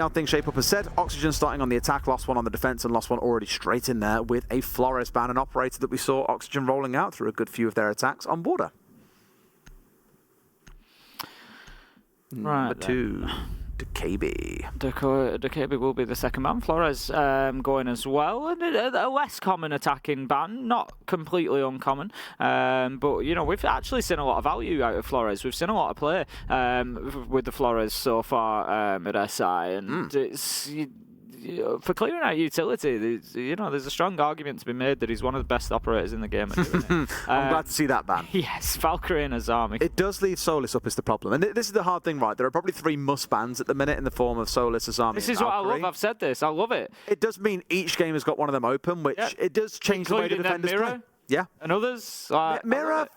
How things shape up as said, Oxygen starting on the attack, lost one on the defense, and lost one already straight in there with a Flores ban, an operator that we saw Oxygen rolling out through a good few of their attacks on border. Right, Number 2, DeKB. DeKB will be the second ban. Flores going as well. And a less common attacking ban, not completely uncommon. But, you know, we've actually seen a lot of value out of Flores. We've seen a lot of play with the Flores so far at SI. And it's... for clearing out utility, there's a strong argument to be made that he's one of the best operators in the game at doing it. I'm glad to see that ban. Yes, Valkyrie and his army. It does leave Solis up is the problem. And this is the hard thing, right? There are probably 3 must bans at the minute in the form of Solis, Azami, This is what I love. I've said this. I love it. It does mean each game has got one of them open, which it does change the way the defenders play. Yeah. And others. Mirror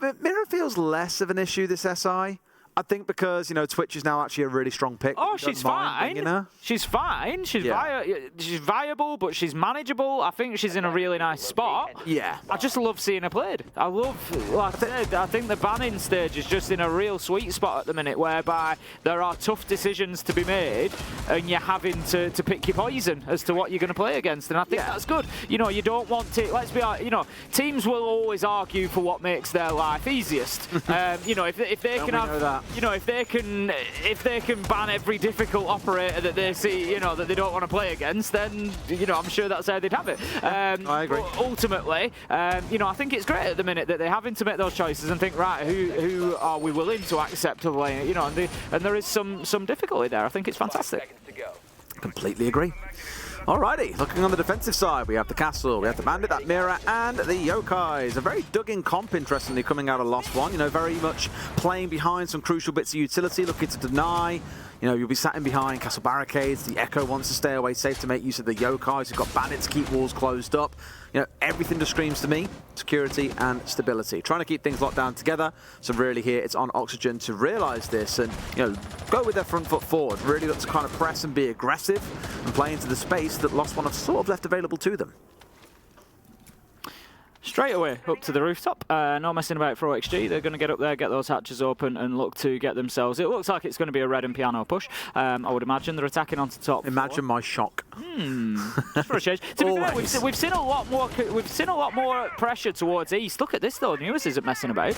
feels less of an issue this SI. I think because, you know, Twitch is now actually a really strong pick. Oh, she's fine. She's fine. She's viable, but she's manageable. I think she's in a really nice spot. Yeah. I just love seeing her played. I think the banning stage is just in a real sweet spot at the minute, whereby there are tough decisions to be made, and you're having to pick your poison as to what you're going to play against. And I think that's good. You know, you don't want to. Let's be honest. You know, teams will always argue for what makes their life easiest. You know, if they can have that. You know, if they can ban every difficult operator that they see, you know, that they don't want to play against, then, you know, I'm sure that's how they'd have it. I agree. But ultimately, you know, I think it's great at the minute that they're having to make those choices and think, right, who are we willing to accept of lane? You know, and there is some difficulty there. I think it's fantastic. Completely agree. Alrighty, looking on the defensive side, we have the Castle, we have the Bandit, that Mirror, and the Yokais. A very dug-in comp, interestingly, coming out of Lost One. You know, very much playing behind some crucial bits of utility, looking to deny. You know, you'll be sat in behind castle barricades. The Echo wants to stay away safe to make use of the Yokais. You've got Bandits to keep walls closed up. You know, everything just screams to me security and stability. Trying to keep things locked down together. So really here, it's on Oxygen to realise this and, you know, go with their front foot forward. Really look to kind of press and be aggressive and play into the space that Lost One have sort of left available to them. Straight away up to the rooftop. No messing about for OXG. They're going to get up there, get those hatches open, and look to get themselves. It looks like it's going to be a red and piano push. I would imagine they're attacking onto top. Imagine my shock. Just for a change. To be fair, we've seen a lot more. We've seen a lot more pressure towards east. Look at this though. News isn't messing about.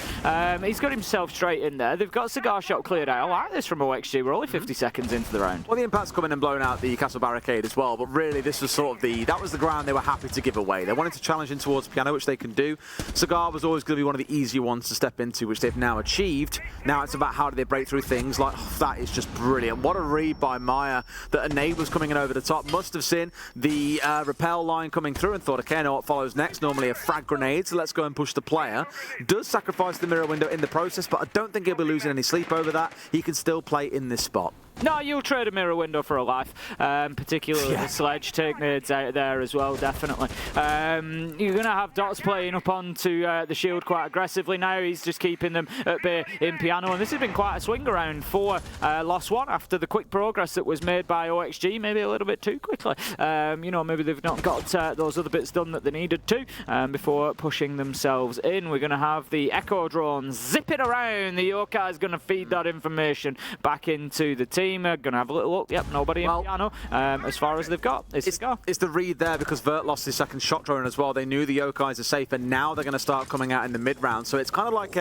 He's got himself straight in there. They've got Cigar Shot cleared out. I like this from OXG. We're only 50 seconds into the round. Well, the Impact's come in and blown out the castle barricade as well. But really, this was sort of that was the ground they were happy to give away. They wanted to challenge in towards piano, which they can do. Cigar was always going to be one of the easier ones to step into, which they've now achieved. Now it's about how do they break through things like, that is just brilliant. What a read by Maya that enables coming in over the top. Must have seen the repel line coming through and thought, okay, I know what follows next. Normally a frag grenade, so let's go and push the player. Does sacrifice the mirror window in the process, but I don't think he'll be losing any sleep over that. He can still play in this spot. No, you'll trade a mirror window for a life, particularly the sledge. Take nades out there as well, definitely. You're going to have Dots playing up onto the shield quite aggressively now. He's just keeping them at bay in piano, and this has been quite a swing around for Lost One after the quick progress that was made by OXG, maybe a little bit too quickly. You know, maybe they've not got those other bits done that they needed to before pushing themselves in. We're going to have the Echo drone zipping around. The Yokai is going to feed that information back into the team. Going to have a little look. Yep, nobody in piano. As far as they've got, it's the read there because Vert lost his second shot drone as well. They knew the Yokais are safe, and now they're going to start coming out in the mid round. So it's kind of like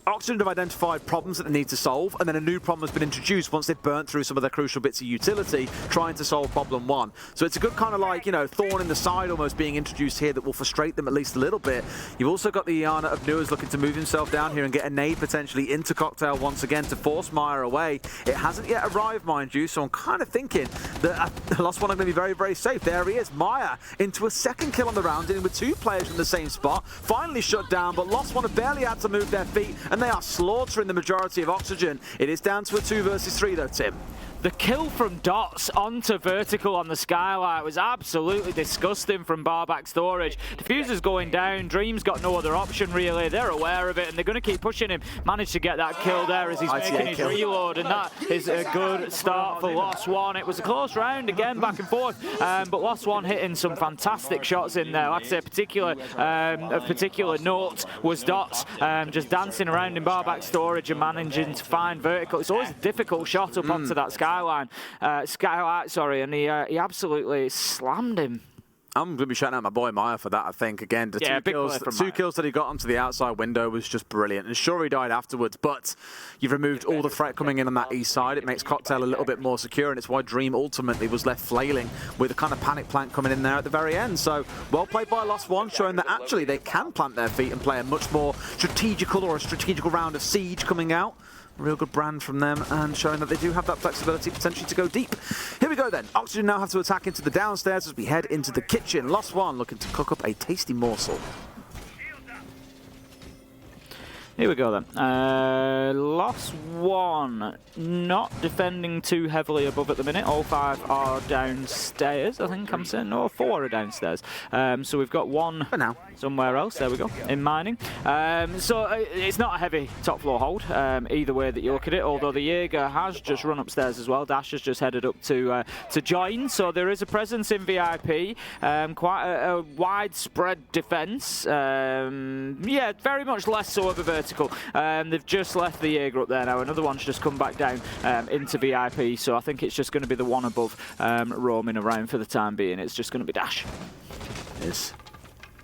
Oxygen have identified problems that they need to solve, and then a new problem has been introduced once they've burnt through some of their crucial bits of utility, trying to solve problem one. So it's a good kind of like, you know, thorn in the side almost being introduced here that will frustrate them at least a little bit. You've also got the Iana of Nuas looking to move himself down here and get a nade potentially into Cocktail once again to force Meyer away. It hasn't yet arrived, mind you, so I'm kind of thinking that Lost One are going to be very, very safe. There he is, Meyer into a second kill on the round, dealing with 2 players from the same spot. Finally shut down, but Lost One have barely had to move their feet, and they are slaughtering the majority of Oxygen. It is down to a 2 versus 3 though, Tim. The kill from Dots onto Vertical on the skylight was absolutely disgusting from Barback Storage. Diffuser's going down, Dream's got no other option really, they're aware of it and they're going to keep pushing him. Managed to get that kill there as he's making his reload, and that is a good start for Lost One. It was a close round again, back and forth, but Lost One hitting some fantastic shots in there. Like I say, of particular note was Dots just dancing around in Barback Storage and managing to find Vertical. It's always a difficult shot up onto that skylight. Skylight, sorry, and he absolutely slammed him. I'm going to be shouting out my boy Maya for that, I think. Again, the two kills that he got onto the outside window was just brilliant. And sure, he died afterwards, but you've removed all the threat coming in on that east side. It makes Cocktail a little bit more secure, and it's why Dream ultimately was left flailing with a kind of panic plant coming in there at the very end. So, well played by Lost One, showing that actually they can plant their feet and play a much more strategical round of Siege coming out. Real good brand from them, and showing that they do have that flexibility potentially to go deep. Here we go then. Oxygen now have to attack into the downstairs as we head into the kitchen. Lost One looking to cook up a tasty morsel. Here we go then. Lost One, not defending too heavily above at the minute. All 5 are downstairs, I think I'm saying. No, 4 are downstairs. So we've got 1 for now somewhere else. There we go, in mining. So it's not a heavy top floor hold, either way that you look at it, although the Jaeger has just run upstairs as well. Dash has just headed up to join, so there is a presence in VIP. Quite a widespread defence. Yeah, very much less so of a vertical. They've just left the Jaeger up there now. Another one's just come back down into VIP, so I think it's just going to be the one above roaming around for the time being. It's just going to be Dash. Yes.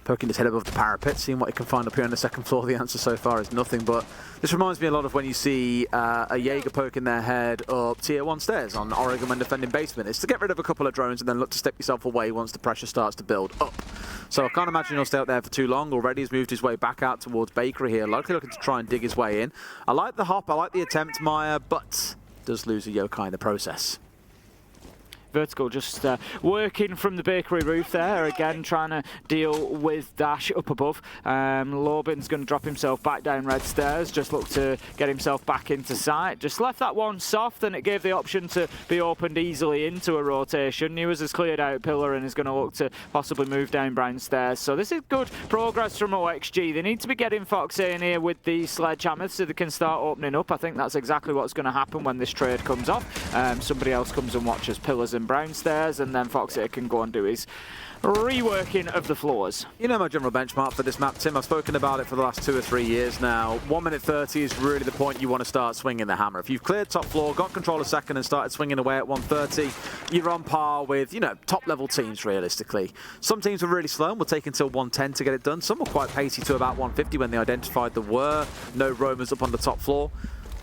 Poking his head above the parapet, seeing what he can find up here on the second floor. The answer so far is nothing, but this reminds me a lot of when you see a Jaeger poking their head up tier 1 stairs on Oregon when defending basement. It's to get rid of a couple of drones and then look to step yourself away once the pressure starts to build up. So I can't imagine he'll stay out there for too long. Already he's moved his way back out towards Bakery here, likely looking to try and dig his way in. I like the hop, I like the attempt, Maya, but does lose a yokai in the process. Vertical just working from the bakery roof there, again trying to deal with Dash up above. Lobin's going to drop himself back down red stairs, just look to get himself back into sight. Just left that one soft, and it gave the option to be opened easily into a rotation. Newers has cleared out pillar and is going to look to possibly move down brown stairs. So this is good progress from OXG. They need to be getting Fox in here with the sledgehammer so they can start opening up. I think that's exactly what's going to happen when this trade comes off. Somebody else comes and watches pillars and brown stairs, and then Foxy can go and do his reworking of the floors. You know my general benchmark for this map, Tim. I've spoken about it for the last 2 or 3 years now. 1 minute 30 is really the point you want to start swinging the hammer. If you've cleared top floor, got control of second and started swinging away at 1:30, you're on par with, you know, top level teams realistically. Some teams were really slow and will take until 1:10 to get it done. Some were quite pacey to about 1:50 when they identified there were no roamers up on the top floor.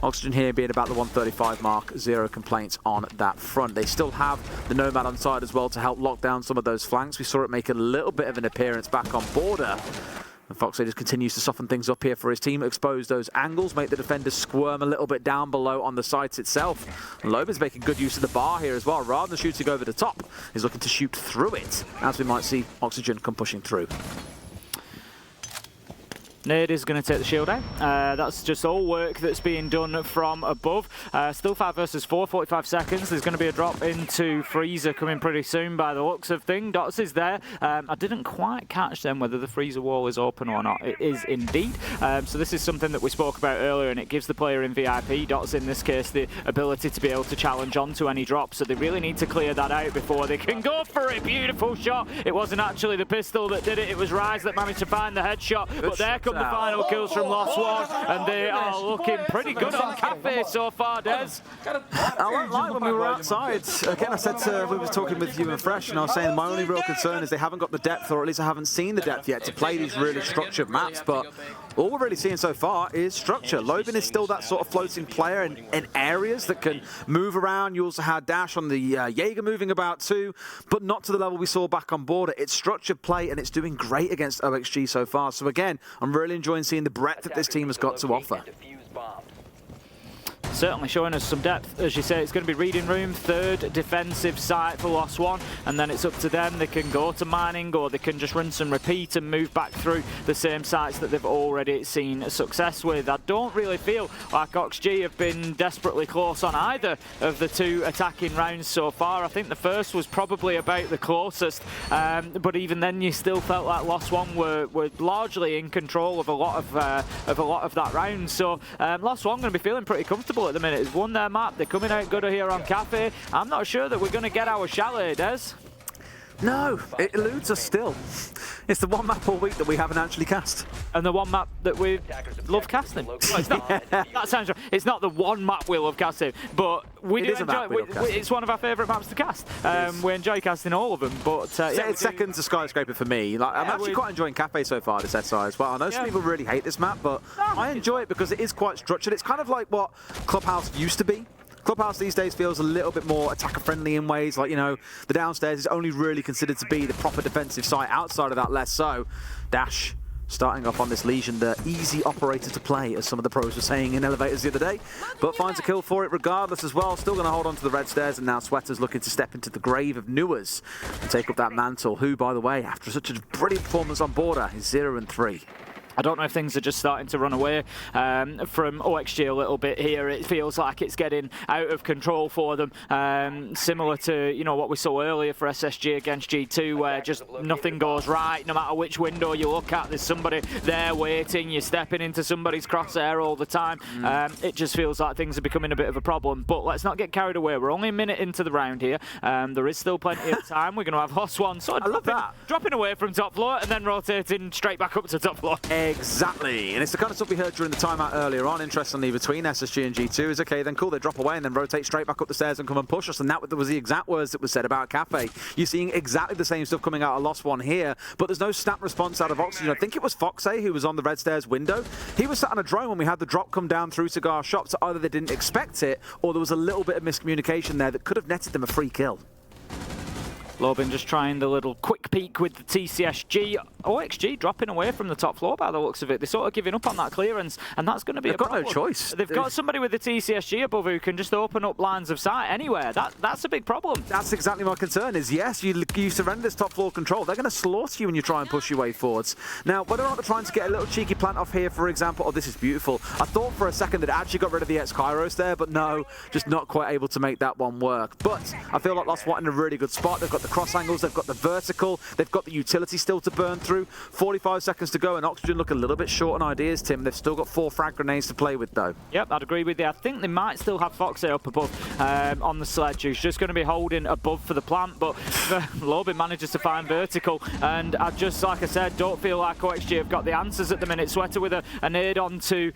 Oxygen here being about the 1:35 mark, 0 complaints on that front. They still have the Nomad on side as well to help lock down some of those flanks. We saw it make a little bit of an appearance back on border. And Foxy just continues to soften things up here for his team, expose those angles, make the defenders squirm a little bit down below on the site itself. And Loban's making good use of the bar here as well. Rather than shooting over the top, he's looking to shoot through it, as we might see Oxygen come pushing through. Nade is going to take the shield out. That's just all work that's being done from above. Still 5 versus 4, 45 seconds. There's going to be a drop into Freezer coming pretty soon by the looks of things. Dots is there. I didn't quite catch then whether the Freezer wall is open or not. It is indeed. So this is something that we spoke about earlier, and it gives the player in VIP, Dots in this case, the ability to be able to challenge onto any drop. So they really need to clear that out before they can go for it. Beautiful shot. It wasn't actually the pistol that did it. It was Rise that managed to find the headshot. But there come the final kills from Lost One, and they are looking pretty good on Cafe so far, Des. I like when we were outside. Again, I said we were talking with you and Fresh, and I was saying my only real concern is they haven't got the depth, or at least I haven't seen the depth yet to play these really structured maps. But all we're really seeing so far is structure. Lobin is still that sort of floating player in areas that can move around. You also had Dash on the Jaeger moving about too, but not to the level we saw back on border. It's structured play, and it's doing great against OXG so far. So again, I'm really enjoying seeing the breadth that this team has got to offer. Certainly showing us some depth. As you say, it's going to be reading room, 3rd defensive site for Lost One, and then it's up to them. They can go to mining, or they can just rinse and repeat and move back through the same sites that they've already seen success with. I don't really feel like OXG have been desperately close on either of the 2 attacking rounds so far. I think the first was probably about the closest, but even then you still felt like Lost One were largely in control of a lot of that round. So Lost One going to be feeling pretty comfortable at the minute. It's won their map. They're coming out good here on Cafe. I'm not sure that we're going to get our chalet, Des. No, it eludes us still. It's the one map all week that we haven't actually cast. And the one map that we love casting. Well, it's not, that sounds wrong. It's not the one map we love casting, but we do enjoy it. It's one of our favourite maps to cast. We enjoy casting all of them, but yeah, it's second to Skyscraper for me. Like, I'm actually quite enjoying Cafe so far this SI as well. I know some people really hate this map, but I enjoy it because it is quite structured. It's kind of like what Clubhouse used to be. Clubhouse these days feels a little bit more attacker-friendly in ways, like, you know, the downstairs is only really considered to be the proper defensive site. Outside of that, less so. Dash starting off on this Legion, the easy operator to play, as some of the pros were saying in elevators the other day, but finds a kill for it regardless as well. Still going to hold on to the red stairs, and now Sweater's looking to step into the grave of Newers and take up that mantle, who, by the way, after such a brilliant performance on Border, is 0-3. I don't know if things are just starting to run away from OXG a little bit here. It feels like it's getting out of control for them, similar to, you know, what we saw earlier for SSG against G2, where just nothing goes right. No matter which window you look at, there's somebody there waiting. You're stepping into somebody's crosshair all the time. It just feels like things are becoming a bit of a problem. But let's not get carried away. We're only a minute into the round here. There is still plenty of time. We're going to have Lost One sort of dropping away from top floor and then rotating straight back up to top floor. Exactly, and it's the kind of stuff we heard during the timeout earlier on, interestingly, between SSG and G2 is, okay, then cool, they drop away and then rotate straight back up the stairs and come and push us, and that was the exact words that was said about Cafe. You're seeing exactly the same stuff coming out of Lost One here, but there's no snap response out of Oxygen. I think it was Foxay who was on the red stairs window. He was sat on a drone when we had the drop come down through Cigar Shop, so either they didn't expect it, or there was a little bit of miscommunication there that could have netted them a free kill. Lobin just trying the little quick peek with the TCSG. OXG dropping away from the top floor by the looks of it. They're sort of giving up on that clearance, and that's going to be a problem. They've got no choice. They've got somebody with the TCSG above who can just open up lines of sight anywhere. That's a big problem. That's exactly my concern is, yes, you surrender this top floor control. They're going to slaughter you when you try and push your way forwards. Now, whether or not they're trying to get a little cheeky plant off here, for example, oh, this is beautiful. I thought for a second that actually got rid of the X-Kairos there, but no, just not quite able to make that one work. But I feel like Lost One in a really good spot. They've got the cross angles, they've got the vertical, they've got the utility still to burn through. 45 seconds to go, and Oxygen look a little bit short on ideas, Tim. They've still got 4 frag grenades to play with, though. Yep, I'd agree with you. I think they might still have Foxy up above on the sledge, who's just going to be holding above for the plant, but Lobin manages to find vertical, and I just, like I said, don't feel like OXG have got the answers at the minute. Sweater with a nade onto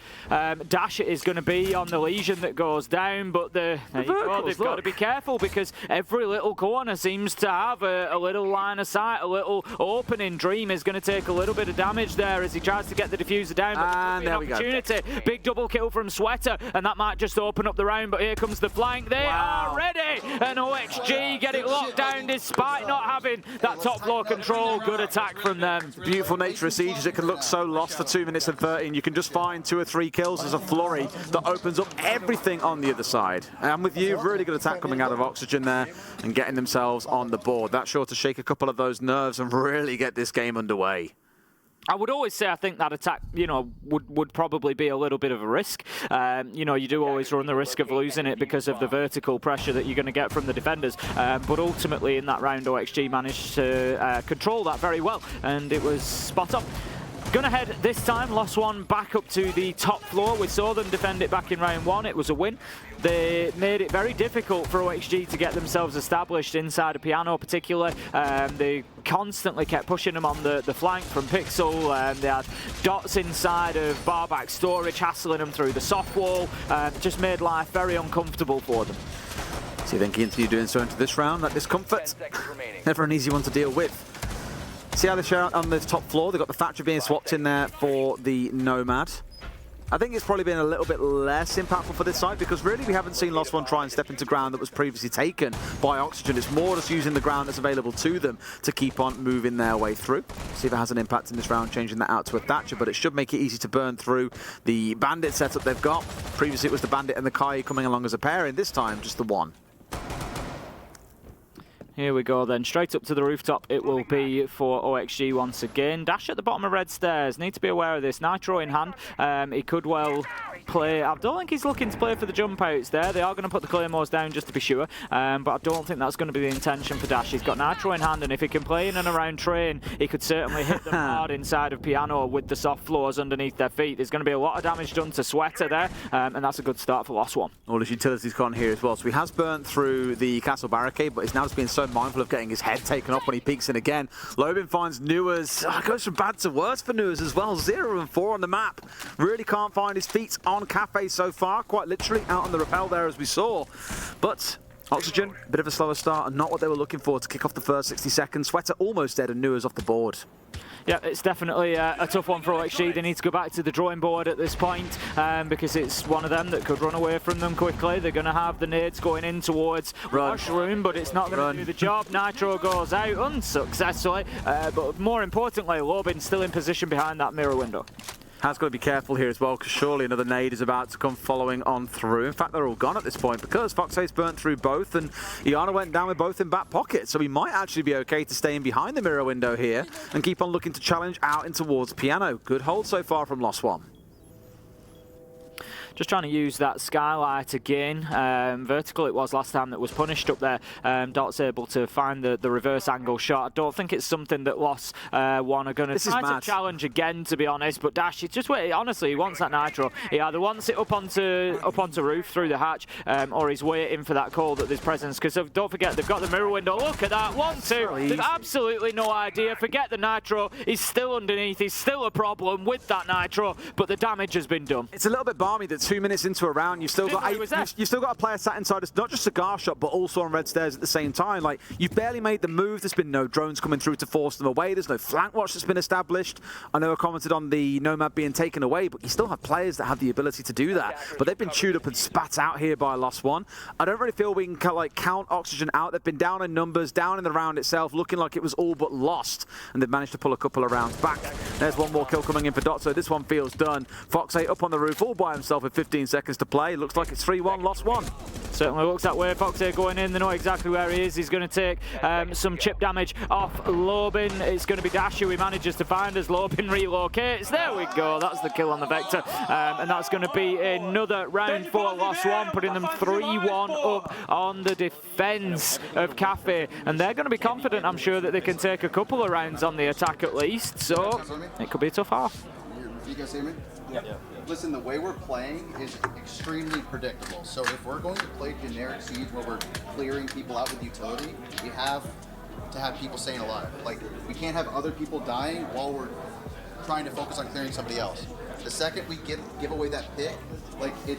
Dash is going to be on the Legion that goes down, but they've got to be careful because every little corner seems to have a little line of sight, a little opening. Dream is going to take a little bit of damage there as he tries to get the diffuser down, but and there we opportunity. Go. Big double kill from Sweater, and that might just open up the round, but here comes the flank. They are ready, and OXG get it locked down despite not having that top floor control. Good attack from them. Beautiful nature of Sieges. It can look so lost for 2 minutes and 13. You can just find 2 or 3 kills as a flurry that opens up everything on the other side. And I'm with you, really good attack coming out of Oxygen there and getting themselves on the board. That's sure to shake a couple of those nerves and really get this game underway. I would always say I think that attack, you know, would probably be a little bit of a risk. You know, you do always run the risk of losing it because of the vertical pressure that you're going to get from the defenders. But ultimately in that round, OXG managed to control that very well, and it was spot on. Gonna head this time, Lost One back up to the top floor. We saw them defend it back in round 1. It was a win. They made it very difficult for OXG to get themselves established inside of Piano particularly. They constantly kept pushing them on the flank from Pixel. They had dots inside of barback storage, hassling them through the soft wall. Just made life very uncomfortable for them. So you think he continue doing so into this round? That discomfort, never an easy one to deal with. See how they share out on the top floor? They've got the Thatcher being swapped in there for the Nomad. I think it's probably been a little bit less impactful for this side because really we haven't seen Lost One try and step into ground that was previously taken by Oxygen. It's more just using the ground that's available to them to keep on moving their way through. See if it has an impact in this round, changing that out to a Thatcher, but it should make it easy to burn through the Bandit setup they've got. Previously it was the Bandit and the Kai coming along as a pair, and this time just the one. Here we go then, straight up to the rooftop it will be for OXG once again. Dash at the bottom of red stairs, need to be aware of this. Nitro in hand, he could well play. I don't think he's looking to play for the jump outs there. They are going to put the Claymores down just to be sure, but I don't think that's going to be the intention for Dash. He's got Nitro in hand, and if he can play in and around Train, he could certainly hit them hard inside of Piano with the soft floors underneath their feet. There's going to be a lot of damage done to Sweater there, and that's a good start for Lost One. All his utilities gone here as well, so he has burnt through the castle barricade, but it's now just being so so mindful of getting his head taken off when he peeks in again. Lobin finds Nuers. Goes from bad to worse for Nuers as well. 0 and 4 on the map. Really can't find his feet on Cafe so far. Quite literally out on the rappel there as we saw. But Oxygen, a bit of a slower start and not what they were looking for to kick off the first 60 seconds. Sweater almost dead and Nuers off the board. Yeah, it's definitely a tough one for OXG. They need to go back to the drawing board at this point because it's one of them that could run away from them quickly. They're going to have the nades going in towards Mushroom, but it's not going to do the job. Nitro goes out unsuccessfully, but more importantly, Lobin's still in position behind that mirror window. Has got to be careful here as well, because surely another nade is about to come following on through. In fact, they're all gone at this point because Foxay's burnt through both, and Iana went down with both in back pocket. So he might actually be okay to stay in behind the mirror window here and keep on looking to challenge out in towards Piano. Good hold so far from Lost One. Just trying to use that skylight again. Vertical it was last time that was punished up there. Dot's able to find the reverse angle shot. I don't think it's something that Lost One are going to try to challenge again, to be honest. But Dash, it's just wait. Honestly, he wants that Nitro. He either wants it up onto roof through the hatch, or he's waiting for that call that there's presence. Because don't forget, they've got the mirror window. Look at that, 1-2. They've absolutely no idea. Forget the Nitro. He's still underneath. He's still a problem with that Nitro, but the damage has been done. It's a little bit balmy that 2 minutes into a round, you've still got a player sat inside us, not just Cigar Shot, but also on red stairs at the same time. Like, you've barely made the move. There's been no drones coming through to force them away. There's no flank watch that's been established. I know I commented on the Nomad being taken away, but you still have players that have the ability to do that. But they've been chewed up and spat out here by Lost One. I don't really feel we can count Oxygen out. They've been down in numbers, down in the round itself, looking like it was all but lost, and they've managed to pull a couple of rounds back. There's one more kill coming in for Dot, so this one feels done. Foxay up on the roof all by himself with 15 seconds to play. Looks like it's 3-1, Lost One. Certainly looks that way. Foxay going in. They know exactly where he is. He's going to take some chip damage off Lobin. It's going to be Dash who he manages to find as Lobin relocates. There we go. That's the kill on the Vector. And that's going to be another round for Lost One, putting them 3-1 up on the defense of Cafe. And they're going to be confident, I'm sure, that they can take a couple of rounds on the attack at least. So it could be a tough half. You guys hear me? Yeah. Listen, the way we're playing is extremely predictable. So if we're going to play generic Siege where we're clearing people out with utility, we have to have people staying alive. Like, we can't have other people dying while we're trying to focus on clearing somebody else. The second we give away that pick, like, it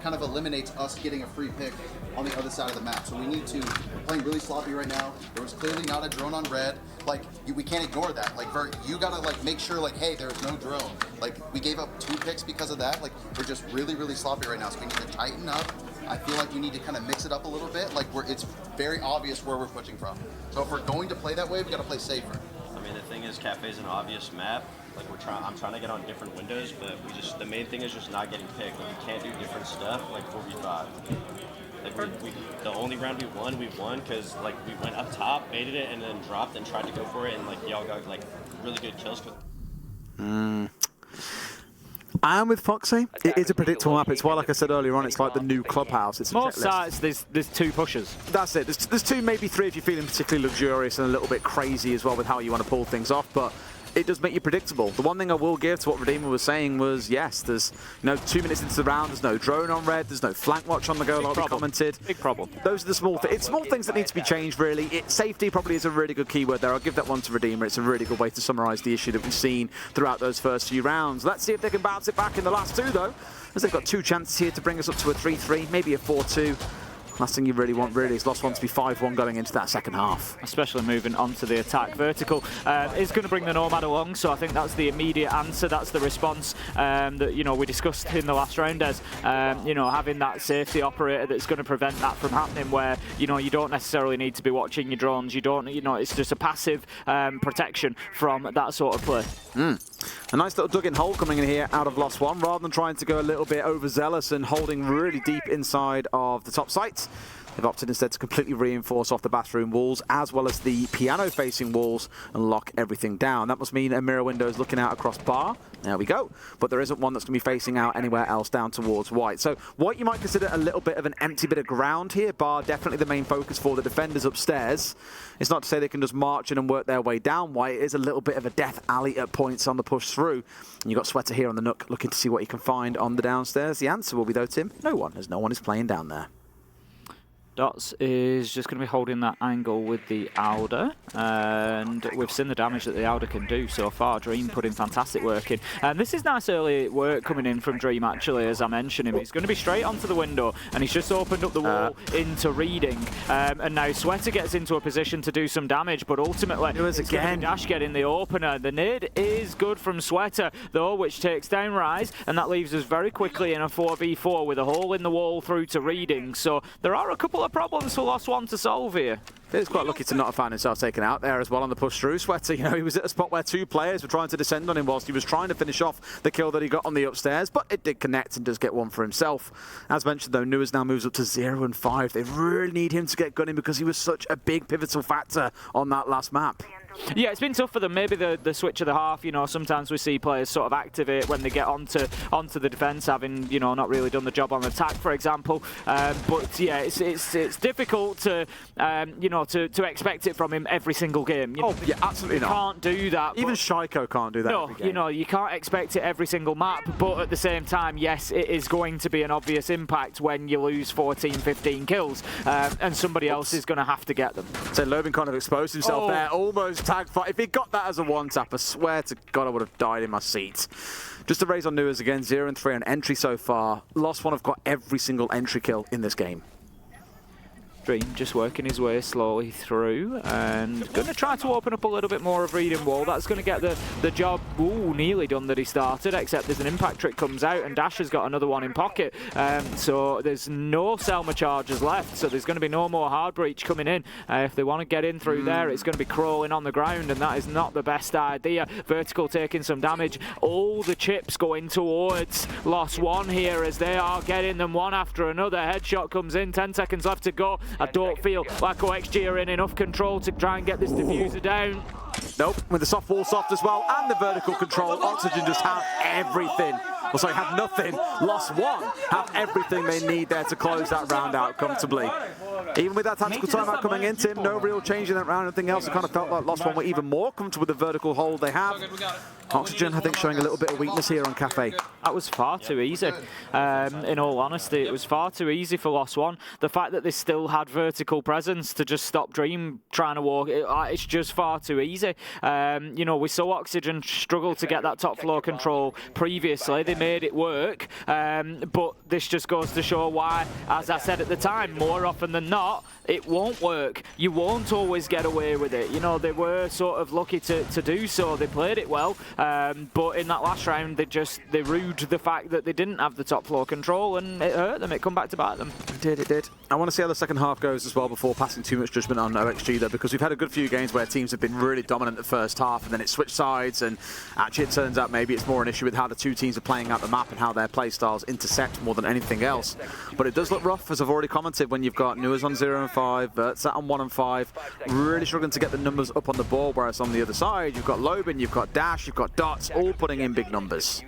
kind of eliminates us getting a free pick on the other side of the map. So we need to, we're playing really sloppy right now. There was clearly not a drone on red. Like, we can't ignore that. Like, you gotta, like, make sure, like, hey, there's no drone. Like, we gave up 2 picks because of that. Like, we're just really, really sloppy right now. So we need to tighten up. I feel like we need to kind of mix it up a little bit. Like, it's very obvious where we're pushing from. So if we're going to play that way, we gotta play safer. I mean, the thing is, Cafe's an obvious map. Like, I'm trying to get on different windows, but the main thing is just not getting picked. Like, we can't do different stuff like 4v5. Like, the only round we won because, like, we went up top, baited it, and then dropped and tried to go for it, and, like, y'all got, like, really good kills. I'm with Foxy. It is a predictable map. It's why, like I said earlier on, it's like the new clubhouse. It's most sides, there's 2 pushers. That's it. There's 2, maybe 3 if you're feeling particularly luxurious and a little bit crazy as well with how you want to pull things off. But it does make you predictable. The one thing I will give to what Redeemer was saying was, yes, there's 2 minutes into the round, there's no drone on red, there's no flank watch on the go, like we commented. Big problem. Those are the small things. It's small things that need to be changed, really. Safety probably is a really good keyword there. I'll give that one to Redeemer. It's a really good way to summarize the issue that we've seen throughout those first few rounds. Let's see if they can bounce it back in the last 2, though, as they've got 2 chances here to bring us up to a 3-3, maybe a 4-2. Last thing you really want, really, is Lost One to be 5-1 going into that second half. Especially moving onto the attack. Vertical is going to bring the Nomad along, so I think that's the immediate answer. That's the response that, we discussed in the last round as, having that safety operator that's going to prevent that from happening where, you don't necessarily need to be watching your drones. You don't, it's just a passive protection from that sort of play. A nice little dug-in hole coming in here out of Lost One, rather than trying to go a little bit overzealous and holding really deep inside of the top site. They've opted instead to completely reinforce off the bathroom walls as well as the piano-facing walls and lock everything down. That must mean a mirror window is looking out across bar. There we go. But there isn't one that's going to be facing out anywhere else down towards white. So white you might consider a little bit of an empty bit of ground here. Bar definitely the main focus for the defenders upstairs. It's not to say they can just march in and work their way down white. It is a little bit of a death alley at points on the push through. And you've got Sweater here on the nook looking to see what he can find on the downstairs. The answer will be, though, Tim, no one, as no one is playing down there. Dots is just going to be holding that angle with the Alder, and we've seen the damage that the Alder can do so far. Dream putting fantastic work in. And this is nice early work coming in from Dream, actually, as I mentioned him. He's going to be straight onto the window, and he's just opened up the wall into reading. And now Sweater gets into a position to do some damage, but ultimately it's again Dash getting the opener. The nade is good from Sweater, though, which takes down Rise, and that leaves us very quickly in a 4v4 with a hole in the wall through to reading. So there are a couple of problems for Lost One to solve here. He's quite lucky to not have found himself taken out there as well on the push through. Sweater, you know, he was at a spot where 2 players were trying to descend on him whilst he was trying to finish off the kill that he got on the upstairs, but it did connect and does get one for himself. As mentioned though, Nuas now moves up to 0 and 5. They really need him to get gunning because he was such a big pivotal factor on that last map. Yeah, it's been tough for them. Maybe the switch of the half, you know, sometimes we see players sort of activate when they get onto the defence, having, you know, not really done the job on attack, for example. But yeah, it's difficult to, you know, to expect it from him every single game. You know, yeah, absolutely not. Can't do that. Even Shaiko can't do that. No, you know, you can't expect it every single map, but at the same time, yes, it is going to be an obvious impact when you lose 14, 15 kills, and somebody else is going to have to get them. So Lobin kind of exposed himself there, almost tag fight. If he got that as a one-tap, I swear to God I would have died in my seat. Just to raise on Nuas again, 0 and 3 on entry so far. Lost One have got every single entry kill in this game. Dream just working his way slowly through and going to try to open up a little bit more of reading wall. That's going to get the job nearly done that he started, except there's an impact trick comes out and Dash has got another one in pocket. So there's no Selma charges left, so there's going to be no more hard breach coming in. If they want to get in through there, it's going to be crawling on the ground, and that is not the best idea. Vertical taking some damage. All the chips going towards Lost One here as they are getting them one after another. Headshot comes in, 10 seconds left to go. I don't feel like OXG are in enough control to try and get this diffuser down. Nope, with the soft wall soft as well and the vertical control, Oxygen just have everything. Well, sorry, have nothing. Lost One have everything they need there to close that round out comfortably. Even with that tactical timeout coming in, Tim, no real change in that round. Anything else, it kind of felt like Lost One were even more comfortable with the vertical hold they have. Oxygen, I think, showing a little bit of weakness here on Cafe. That was far too easy. In all honesty, it was far too easy for Lost One. The fact that they still had vertical presence to just stop Dream trying to walk, it's just far too easy. You know, we saw Oxygen struggle to get that top floor control previously. They made it work, but this just goes to show why, as I said at the time, more often than not, it won't work. You won't always get away with it. You know, they were sort of lucky to do so. They played it well, but in that last round, they rued the fact that they didn't have the top floor control, and it hurt them. It come back to bite them. It did. I want to see how the second half goes as well before passing too much judgment on OXG, though, because we've had a good few games where teams have been really dominant the first half, and then it switched sides, and actually it turns out maybe it's more an issue with how the two teams are playing out the map and how their play styles intersect more than anything else. But it does look rough, as I've already commented, when you've got Nuas on 0 and 5, Vertsat on 1 and 5, really struggling to get the numbers up on the board, whereas on the other side, you've got Lobin, you've got Dash, you've got Dots, all putting in big numbers.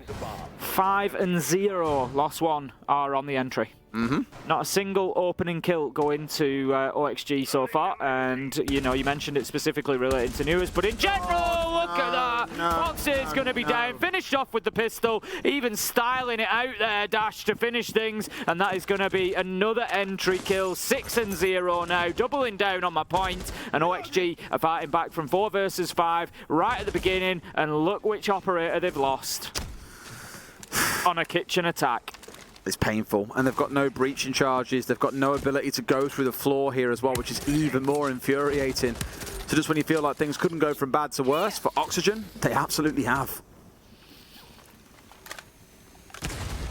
5 and 0, Lost One are on the entry. Not a single opening kill going to OXG so far, and you know, you mentioned it specifically related to Nuas, but in general, look at that. Fox is going to be down, finished off with the pistol, even styling it out there, Dash, to finish things, and that is going to be another entry kill. 6 and 0 now, doubling down on my point, and OXG are fighting back from 4 versus 5 right at the beginning, and look which operator they've lost on a kitchen attack. It's painful, and they've got no breaching charges, they've got no ability to go through the floor here as well, which is even more infuriating. So just when you feel like things couldn't go from bad to worse, for Oxygen, they absolutely have.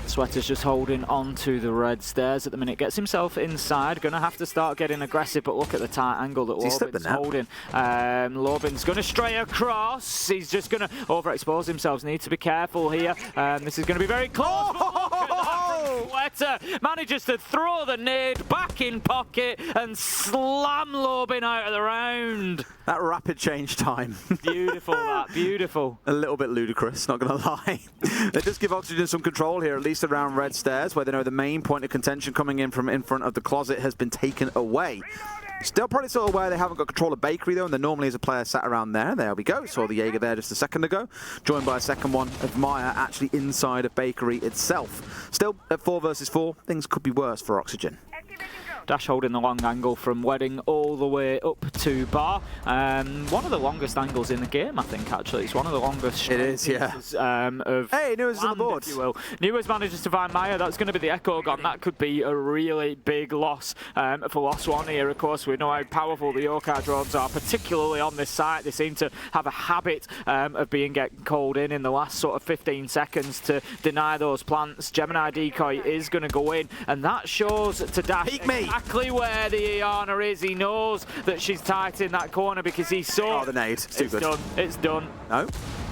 Sweater's just holding on to the red stairs at the minute. Gets himself inside. Going to have to start getting aggressive, but look at the tight angle that Lobin's holding. Lobin's going to stray across. He's just going to overexpose himself. Needs to be careful here. This is going to be very close. Sweater manages to throw the nade back in pocket and slam Lobin out of the round. That rapid change time. Beautiful, that. Beautiful. A little bit ludicrous, not going to lie. They just give Oxygen some control here, at least around red stairs, where they know the main point of contention coming in from in front of the closet has been taken away. Still probably still aware they haven't got control of Bakery, though, and there normally is a player sat around there. There we go. Saw the Jaeger there just a second ago. Joined by a second one of Maya actually inside of Bakery itself. Still, at 4 versus 4, things could be worse for Oxygen. Dash holding the long angle from Wedding all the way up to Bar. One of the longest angles in the game, I think, actually. It's one of the longest. It is, yeah. Hey, Newers is on the board. If you will. Newers manages to find Maya. That's going to be the Echo gone. That could be a really big loss for Lost One here. Of course, we know how powerful the Yokai drones are, particularly on this site. They seem to have a habit of getting called in the last sort of 15 seconds to deny those plants. Gemini Decoy is going to go in, and that shows to Dash exactly where the Iana is. He knows that she's tight in that corner because he saw. Oh, the nade. It's too good. Done. It's done. No.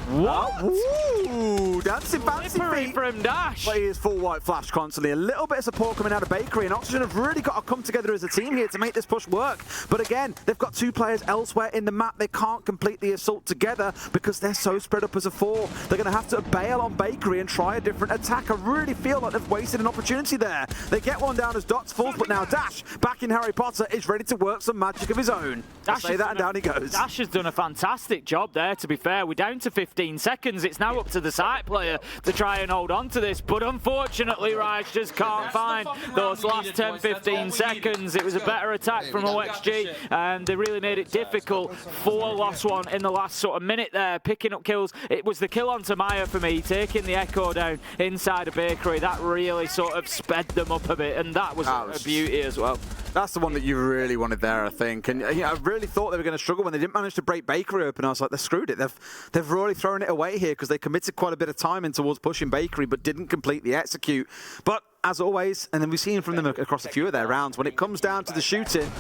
What? Ooh, dancing fancy Slippery feet from Dash. But he is full white flash constantly. A little bit of support coming out of Bakery, and Oxygen have really got to come together as a team here to make this push work. But again, they've got 2 players elsewhere in the map. They can't complete the assault together because they're so spread up as a 4. They're going to have to bail on Bakery and try a different attack. I really feel like they've wasted an opportunity there. They get one down as Dots falls, but now Dash, back in Harry Potter, is ready to work some magic of his own. I say that and down he goes. Dash has done a fantastic job there, to be fair. We're down to 15 seconds. It's now up to the site player to try and hold on to this, but unfortunately Raj just can't find those last 10-15 seconds. It was a better attack from OXG, and they really made it difficult for Lost One in the last sort of minute there, picking up kills. It was the kill onto Maya for me, taking the Echo down inside a Bakery. That really sort of sped them up a bit, and that was a beauty as well. That's the one that you really wanted there, I think. And I really thought they were going to struggle when they didn't manage to break Bakery open. I was like, they've screwed it. They've really thrown it away here because they committed quite a bit of time in towards pushing Bakery, but didn't complete the execute. But as always, and then we've seen from them across a few of their rounds, when it comes down to the shooting,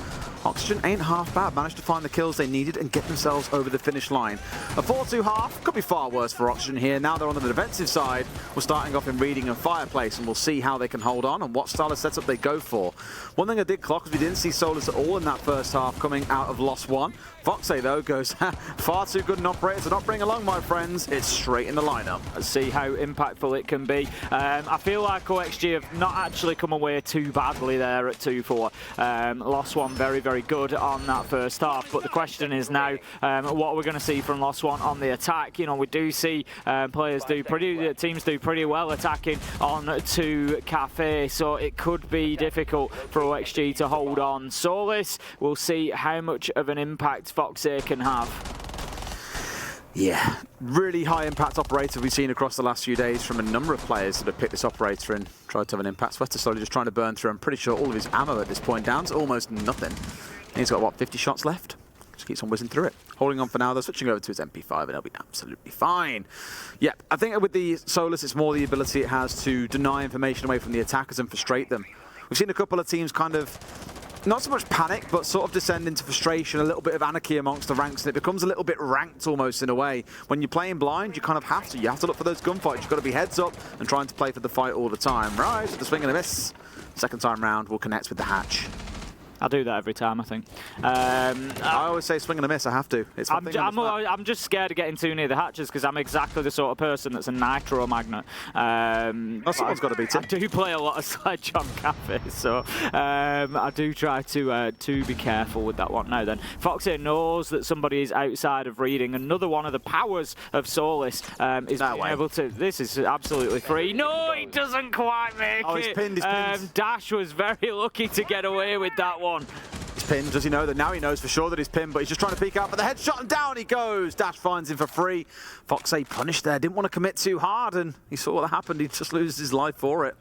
Oxygen ain't half bad. Managed to find the kills they needed and get themselves over the finish line. A 4-2 half could be far worse for Oxygen here. Now they're on the defensive side. We're starting off in Reading and Fireplace, and we'll see how they can hold on and what style of setup they go for. One thing I did clock is we didn't see Solus at all in that first half coming out of Lost One. Foxay, though, goes far too good an operator to not bring along, my friends. It's straight in the lineup. Let's see how impactful it can be. I feel like OXG have not actually come away too badly there at 2-4. Lost One very, very good on that first half, but the question is now, what are we going to see from Lost One on the attack? You know, we do see teams do pretty well attacking on to Cafe, so it could be difficult for OXG to hold on. Solus, we'll see how much of an impact Foxay can have. Yeah, really high impact operator we've seen across the last few days from a number of players that have picked this operator and tried to have an impact. Sweater slowly just trying to burn through, I'm pretty sure, all of his ammo at this point, down to almost nothing. And he's got, what, 50 shots left? Just keeps on whizzing through it. Holding on for now, though, switching over to his MP5, and he'll be absolutely fine. Yeah, I think with the Solus, it's more the ability it has to deny information away from the attackers and frustrate them. We've seen a couple of teams kind of not so much panic, but sort of descend into frustration, a little bit of anarchy amongst the ranks, and it becomes a little bit ranked almost in a way. When you're playing blind, you kind of have to. You have to look for those gunfights. You've got to be heads up and trying to play for the fight all the time. Right, with the swing and a miss. Second time round, we'll connect with the hatch. I do that every time, I think. I always say swing and a miss, I have to. It's I'm just scared of getting too near the hatches because I'm exactly the sort of person that's a nitro magnet. Someone's got to beat it. I do play a lot of Sledge on Cafe, so I do try to be careful with that one. Now then, Foxy knows that somebody is outside of Reading. Another one of the powers of Solus is being able to... This is absolutely free. No, he doesn't quite make it. Oh, he's pinned, he's pinned. Dash was very lucky to get away with that one. He's pinned. Does he know that? Now he knows for sure that he's pinned, but he's just trying to peek out for the headshot, and down he goes. Dash finds him for free. Foxay punished there. Didn't want to commit too hard, and he saw what happened. He just loses his life for it.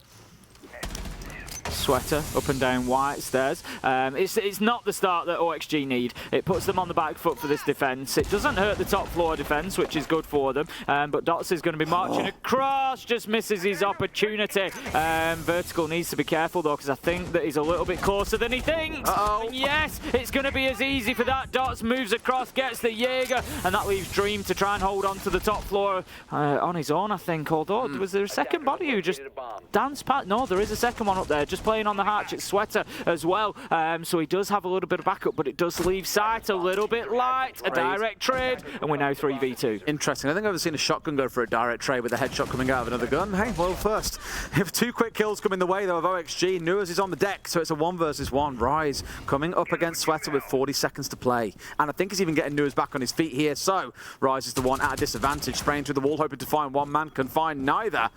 Sweater up and down white stairs. It's not the start that OXG need. It puts them on the back foot for this defense. It doesn't hurt the top floor defense, which is good for them. But Dots is going to be marching across, just misses his opportunity. Vertical needs to be careful though, because I think that he's a little bit closer than he thinks. And yes, it's going to be as easy for that. Dots moves across, gets the Jaeger, and that leaves Dream to try and hold on to the top floor on his own, I think. Although, was there a second body who just danced past? No, there is a second one up there, just playing on the hatch. It's Sweater as well, so he does have a little bit of backup, but it does leave sight a little bit light. A direct trade, and we're now 3v2. Interesting. I think I've ever seen a shotgun go for a direct trade with a headshot coming out of another gun. Hey, well, first, if 2 quick kills come in the way though of OXG, Newers is on the deck, so it's a 1 versus 1. Rise coming up against Sweater with 40 seconds to play, and I think he's even getting Newers back on his feet here. So Rise is the one at a disadvantage, spraying through the wall, hoping to find one man, can find neither.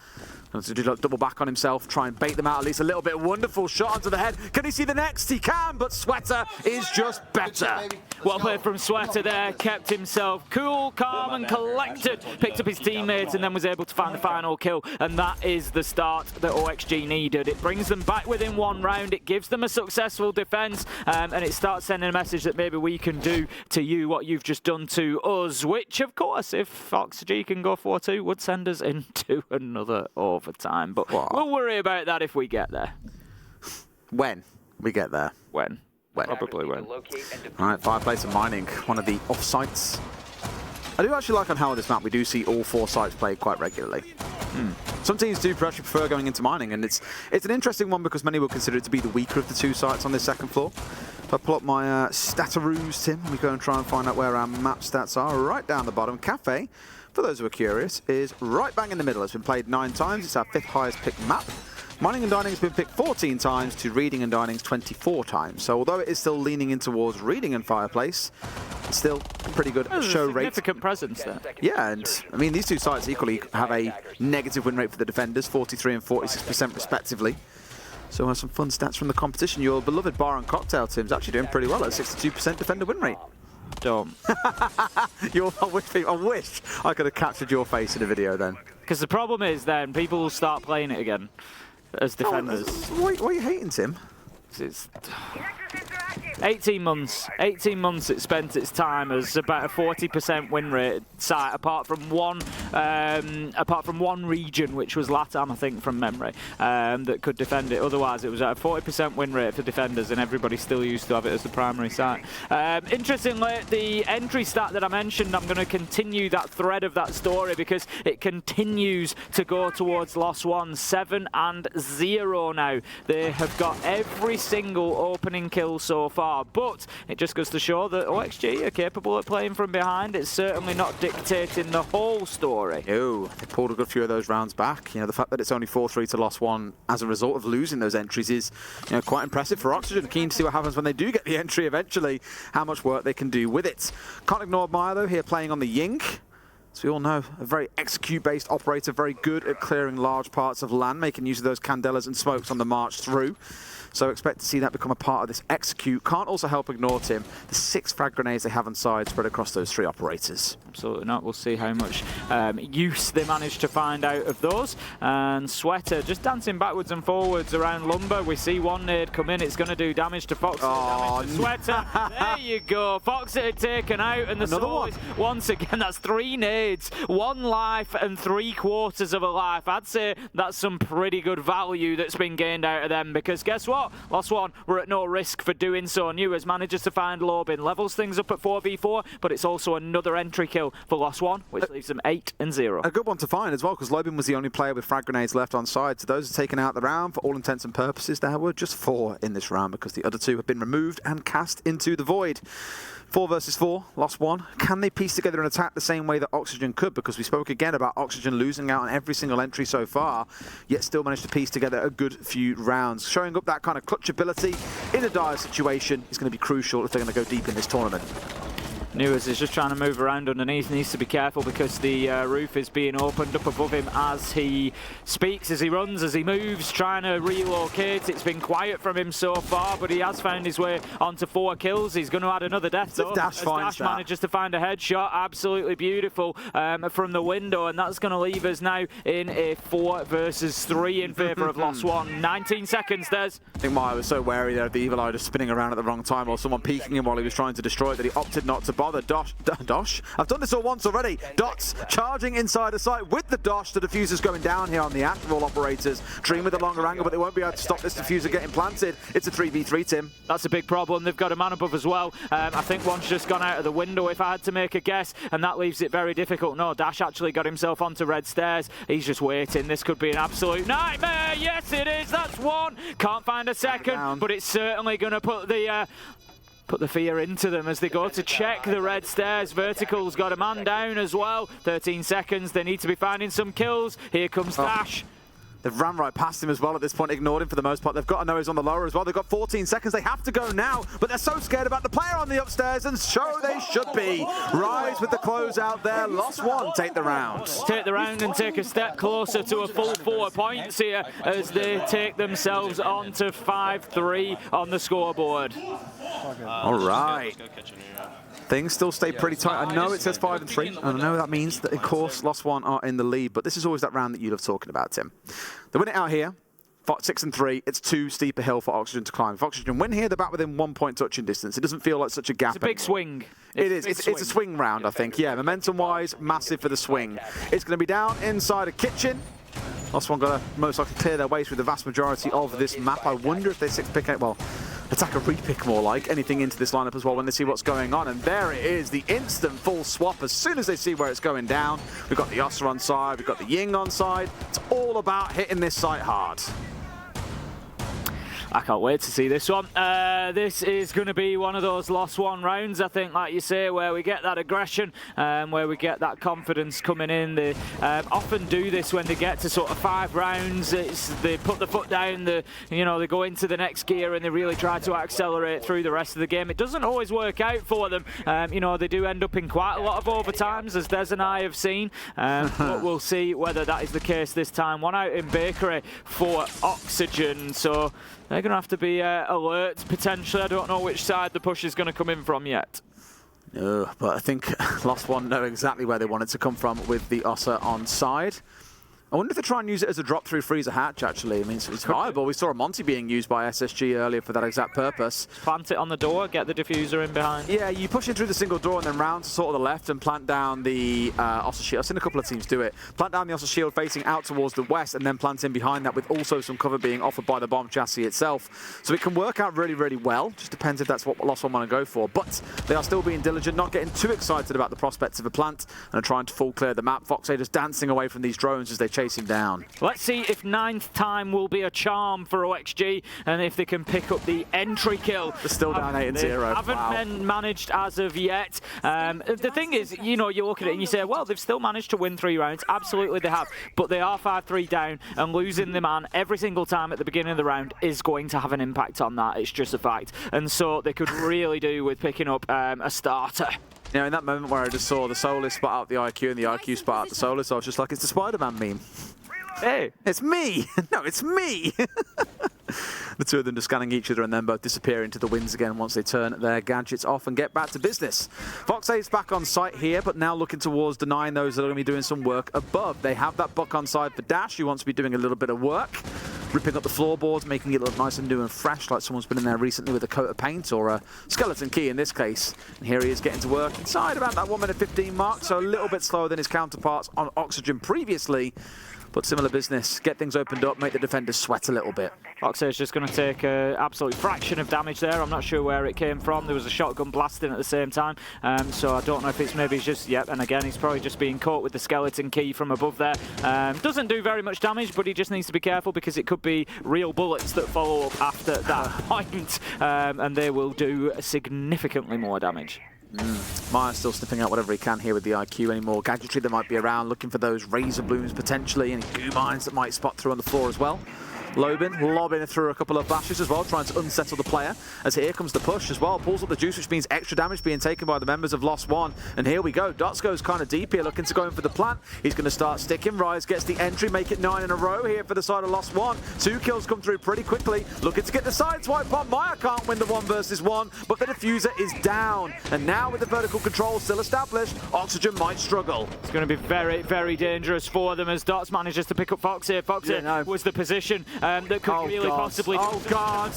And to do double back on himself, try and bait them out at least a little bit. Wonderful beautiful shot onto the head. Can he see the next? He can, but Sweater is just better. Well played from Sweater there, kept himself cool, calm and collected, picked up his teammates and then was able to find the final kill, and that is the start that OXG needed. It brings them back within 1 round, it gives them a successful defense, and it starts sending a message that maybe we can do to you what you've just done to us, which of course, if OXG can go 4-2, would send us into another overtime, but we'll worry about that if we get there. When we get there. When? Probably when. All right, Fireplace and Mining, one of the off-sites. I do actually like on how on this map we do see all 4 sites played quite regularly. Some teams do actually prefer going into Mining, and it's an interesting one because many will consider it to be the weaker of the 2 sites on this second floor. If I pull up my stataroos, Tim, we go and try and find out where our map stats are. Right down the bottom, Cafe, for those who are curious, is right bang in the middle. It's been played 9 times. It's our 5th highest picked map. Mining and Dining has been picked 14 times to Reading and Dining 24 times. So although it is still leaning in towards Reading and Fireplace, it's still a pretty good show rate. Significant presence there. Yeah, and I mean, these 2 sites equally have a negative win rate for the defenders, 43 and 46% respectively. So some fun stats from the competition. Your beloved Bar and Cocktail team's actually doing pretty well at 62% defender win rate. Don't. I wish I could have captured your face in a video then. Because the problem is then people will start playing it again as defenders. Why are you hating, Tim? It's 18 months. 18 months it spent its time as about a 40% win rate site, apart from one region, which was LATAM, I think, from memory, that could defend it. Otherwise, it was at a 40% win rate for defenders, and everybody still used to have it as the primary site. Interestingly, the entry stat that I mentioned, I'm going to continue that thread of that story because it continues to go towards Lost One, 7-0 now. They have got every single opening kill so far, but it just goes to show that OXG are capable of playing from behind. It's certainly not dictating the whole story. No, they pulled a good few of those rounds back. You know, the fact that it's only 4-3 to Lost One as a result of losing those entries is, you know, quite impressive for Oxygen. Keen to see what happens when they do get the entry eventually, how much work they can do with it. Can't ignore Maya though, here playing on the Ying. As we all know, a very execute-based operator, very good at clearing large parts of land, making use of those candelas and smokes on the march through. So expect to see that become a part of this execute. Can't also help ignore, Tim, the 6 frag grenades they have on side spread across those 3 operators. Absolutely not. We'll see how much use they manage to find out of those. And Sweater just dancing backwards and forwards around Lumber. We see one nade come in. It's going to do damage to Fox. Damage to Sweater. There you go. Fox had taken out. And the Soul is, once again, that's 3 nades, 1 life and 3/4 of a life. I'd say that's some pretty good value that's been gained out of them, because guess what? Lost One were at no risk for doing so. Newers manages to find Lobin, levels things up at 4v4, but it's also another entry kill for Lost One, which leaves them 8-0. A good one to find as well, because Lobin was the only player with frag grenades left on side. So those are taken out the round. For all intents and purposes, there were just 4 in this round because the other 2 have been removed and cast into the void. 4 versus 4, Lost One. Can they piece together an attack the same way that Oxygen could? Because we spoke again about Oxygen losing out on every single entry so far, yet still managed to piece together a good few rounds. Showing up that kind of clutch ability in a dire situation is going to be crucial if they're going to go deep in this tournament. Newers is just trying to move around underneath, needs to be careful because the roof is being opened up above him as he speaks, as he runs, as he moves, trying to relocate. It's been quiet from him so far, but he has found his way onto 4 kills. He's going to add another death though. Dash manages to find a headshot, absolutely beautiful from the window, and that's going to leave us now in a 4 versus 3 in favour of Lost One. 19 seconds, Des. I think Maya was so wary there of the Evil Eye just spinning around at the wrong time, or someone peeking him while he was trying to destroy it, that he opted not to bother. Dosh? I've done this all once already. Dots charging inside the site with the Dosh. The diffuser's going down here on the after-all operators. Dream with a longer angle, but they won't be able to stop this diffuser getting planted. It's a 3v3, Tim. That's a big problem. They've got a man above as well. I think one's just gone out of the window, if I had to make a guess, and that leaves it very difficult. No, Dash actually got himself onto red stairs. He's just waiting. This could be an absolute nightmare. Yes, it is. That's 1. Can't find a second, but it's certainly going to put the fear into them as they go to check the red stairs. Vertical's got a man down as well. 13 seconds. They need to be finding some kills. Here comes Dash. They've ran right past him as well at this point, ignored him for the most part. They've got to know he's on the lower as well. They've got 14 seconds. They have to go now, but they're so scared about the player on the upstairs, and so they should be. Rise with the close out there. Lost one. Take the round. Take the round and take a step closer to a full 4 points here as they take themselves on to 5-3 on the scoreboard. All right. Things still stay pretty tight. I know it says 5-3, and I know that means that, of course, Lost One are in the lead, but this is always that round that you love talking about, Tim. They win it out here, 6-3. It's too steep a hill for Oxygen to climb. If Oxygen win here, they're back within 1 point touching distance. It doesn't feel like such a gap. It's a big swing. It is. It's a swing round, I think. Yeah, momentum-wise, massive for the swing. It's going to be down inside a kitchen. Lost One got to most likely clear their way through the vast majority of this map. I wonder if they 6-pick it. Well, attack a repick more like anything into this lineup as well when they see what's going on. And there it is, the instant full swap as soon as they see where it's going down. We've got the Ossa on side, we've got the Ying on side. It's all about hitting this site hard. I can't wait to see this one. This is going to be one of those Lost One rounds, I think, like you say, where we get that aggression, where we get that confidence coming in. They often do this when they get to sort of 5 rounds. They put the foot down, they go into the next gear and they really try to accelerate through the rest of the game. It doesn't always work out for them. They do end up in quite a lot of overtimes, as Des and I have seen. But we'll see whether that is the case this time. One out in Bakery for Oxygen, so they're going to have to be alert, potentially. I don't know which side the push is going to come in from yet. No, but I think Lost One know exactly where they want it to come from with the Ossa on side. I wonder if they try and use it as a drop-through freezer hatch, actually. I mean, it's viable. We saw a Monty being used by SSG earlier for that exact purpose. Plant it on the door, get the diffuser in behind. Yeah, you push it through the single door and then round to sort of the left and plant down the Ossa shield. I've seen a couple of teams do it. Plant down the Ossa shield facing out towards the west and then plant in behind that with also some cover being offered by the bomb chassis itself. So it can work out really, really well. Just depends if that's what Lost One want to go for. But they are still being diligent, not getting too excited about the prospects of a plant and are trying to full clear the map. Foxay just dancing away from these drones as they chase him down. Let's see if 9th time will be a charm for OXG and if they can pick up the entry kill. They're still down 8-0. Haven't managed as of yet. The thing is, you look at it and you say, well, they've still managed to win 3 rounds. Absolutely they have. But they are 5-3 down, and losing the man every single time at the beginning of the round is going to have an impact on that. It's just a fact. And so they could really do with picking up a starter. In that moment where I just saw the Solus spot out the IQ and the IQ spot out the Solus, I was just like, it's the Spider-Man meme. Hey, it's me! No, it's me! The two of them just scanning each other and then both disappear into the winds again once they turn their gadgets off and get back to business. Foxay's back on site here, but now looking towards denying those that are going to be doing some work above. They have that buck on side for Dash, who wants to be doing a little bit of work, ripping up the floorboards, making it look nice and new and fresh, like someone's been in there recently with a coat of paint or a skeleton key in this case. And here he is getting to work inside about that 1 minute 15 mark, so a little bit slower than his counterparts on Oxygen previously. But similar business, get things opened up, make the defenders sweat a little bit. Foxay's just going to take an absolute fraction of damage there. I'm not sure where it came from. There was a shotgun blasting at the same time. So I don't know if it's maybe just, and again, he's probably just being caught with the skeleton key from above there. Doesn't do very much damage, but he just needs to be careful because it could be real bullets that follow up after that point. And they will do significantly more damage. Maya's still sniffing out whatever he can here with the IQ. Any more gadgetry that might be around, looking for those razor blooms potentially, any goo mines that might spot through on the floor as well. Lobin lobbing through a couple of bashes as well, trying to unsettle the player. As here comes the push as well, pulls up the juice, which means extra damage being taken by the members of Lost One. And here we go, Dots goes kind of deep here, looking to go in for the plant. He's going to start sticking. Rise gets the entry, make it 9 in a row here for the side of Lost One. 2 kills come through pretty quickly, looking to get the side swipe pop. Maya can't win the 1 versus 1, but the diffuser is down. And now with the vertical control still established, Oxygen might struggle. It's going to be very, very dangerous for them as Dots manages to pick up Foxy. Foxy was the position that could really possibly do. Oh, God.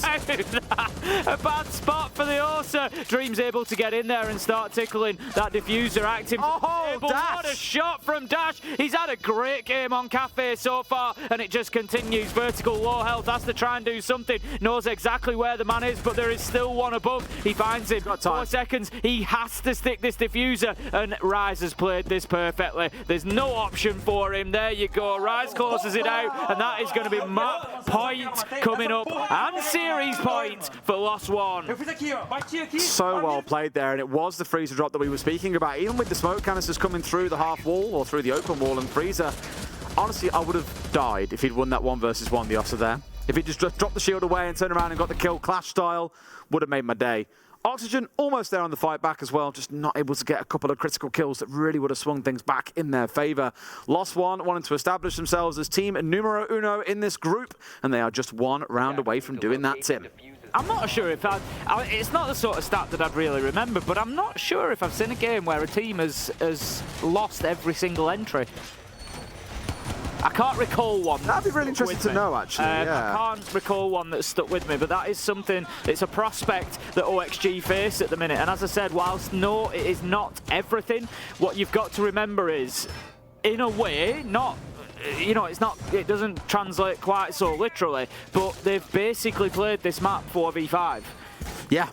A bad spot for the Ossa. Dream's able to get in there and start tickling that diffuser, acting. Oh, but what a shot from Dash. He's had a great game on Cafe so far, and it just continues. Vertical, low health, has to try and do something. Knows exactly where the man is, but there is still one above. He finds him. 4 seconds. He has to stick this diffuser, and Rise has played this perfectly. There's no option for him. There you go. Rise closes it out, and that is going to be map point coming up and series point for Lost One. So well played there, and it was the freezer drop that we were speaking about. Even with the smoke canisters coming through the half wall or through the open wall and freezer, honestly, I would have died if he'd won that 1 versus 1, the Ossa there. If he just dropped the shield away and turned around and got the kill clash style, would have made my day. Oxygen almost there on the fight back as well, just not able to get a couple of critical kills that really would have swung things back in their favor. Lost One wanting to establish themselves as team numero uno in this group, and they are just 1 round away from doing that, Tim. I'm not sure if it's not the sort of stat that I'd really remember, but I'm not sure if I've seen a game where a team has lost every single entry. I can't recall one. That'd be really interesting to know, actually. Yeah. I can't recall one that's stuck with me, but that is something, it's a prospect that OXG face at the minute. And as I said, whilst no, it is not everything, what you've got to remember is, in a way, not, you know, it doesn't translate quite so literally, but they've basically played this map 4v5. Yeah.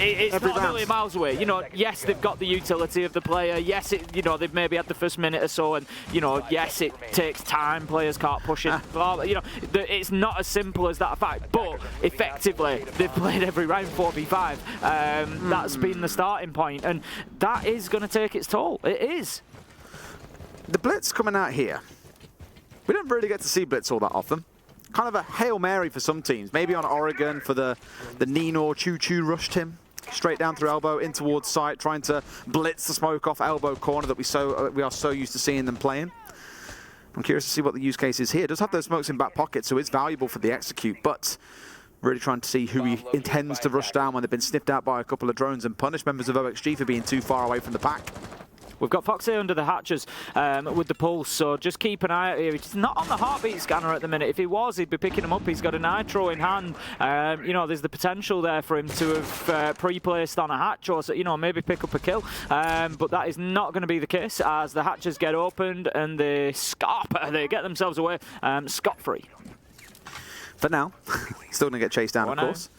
It's not a million miles away. You know, yes, they've got the utility of the player. Yes, you know, they've maybe had the first minute or so, and you know, yes, it takes time. Players can't push it. Blah, blah, you know, it's not as simple as that fact. But effectively, they've played every round 4v5. That's been the starting point, and that is going to take its toll. It is. The blitz coming out here. We don't really get to see blitz all that often. Kind of a Hail Mary for some teams. Maybe on Oregon for the Nino choo-choo rush, Tim. Straight down through elbow, in towards site, trying to blitz the smoke off elbow corner that we are so used to seeing them playing. I'm curious to see what the use case is here. Does have those smokes in back pocket, so it's valuable for the execute, but really trying to see who he intends to rush down when they've been sniffed out by a couple of drones and punish members of OXG for being too far away from the pack. We've got Foxy under the hatches with the pulse, so just keep an eye out here. He's not on the heartbeat scanner at the minute. If he was, he'd be picking him up. He's got a nitro in hand. You know, there's the potential there for him to have pre-placed on a hatch or, you know, maybe pick up a kill. But that is not going to be the case as the hatches get opened and they get themselves away scot-free. For now, still going to get chased down, of course.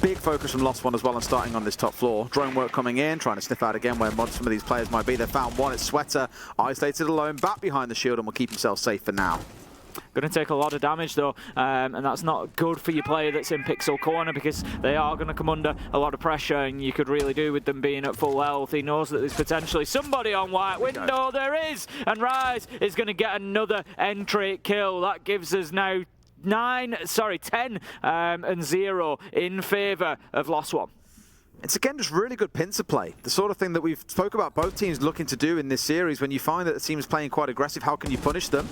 Big focus from Lost One as well on starting on this top floor. Drone work coming in, trying to sniff out again where some of these players might be. They found one, it's Sweater, isolated alone, back behind the shield and will keep himself safe for now. Going to take a lot of damage though, and that's not good for your player that's in pixel corner because they are going to come under a lot of pressure and you could really do with them being at full health. He knows that there's potentially somebody on white window. There is, and Rise is going to get another entry kill. That gives us now 10 and 0 in favour of Lost One. It's again just really good pincer play. The sort of thing that we've spoke about both teams looking to do in this series. When you find that the team's playing quite aggressive, how can you punish them?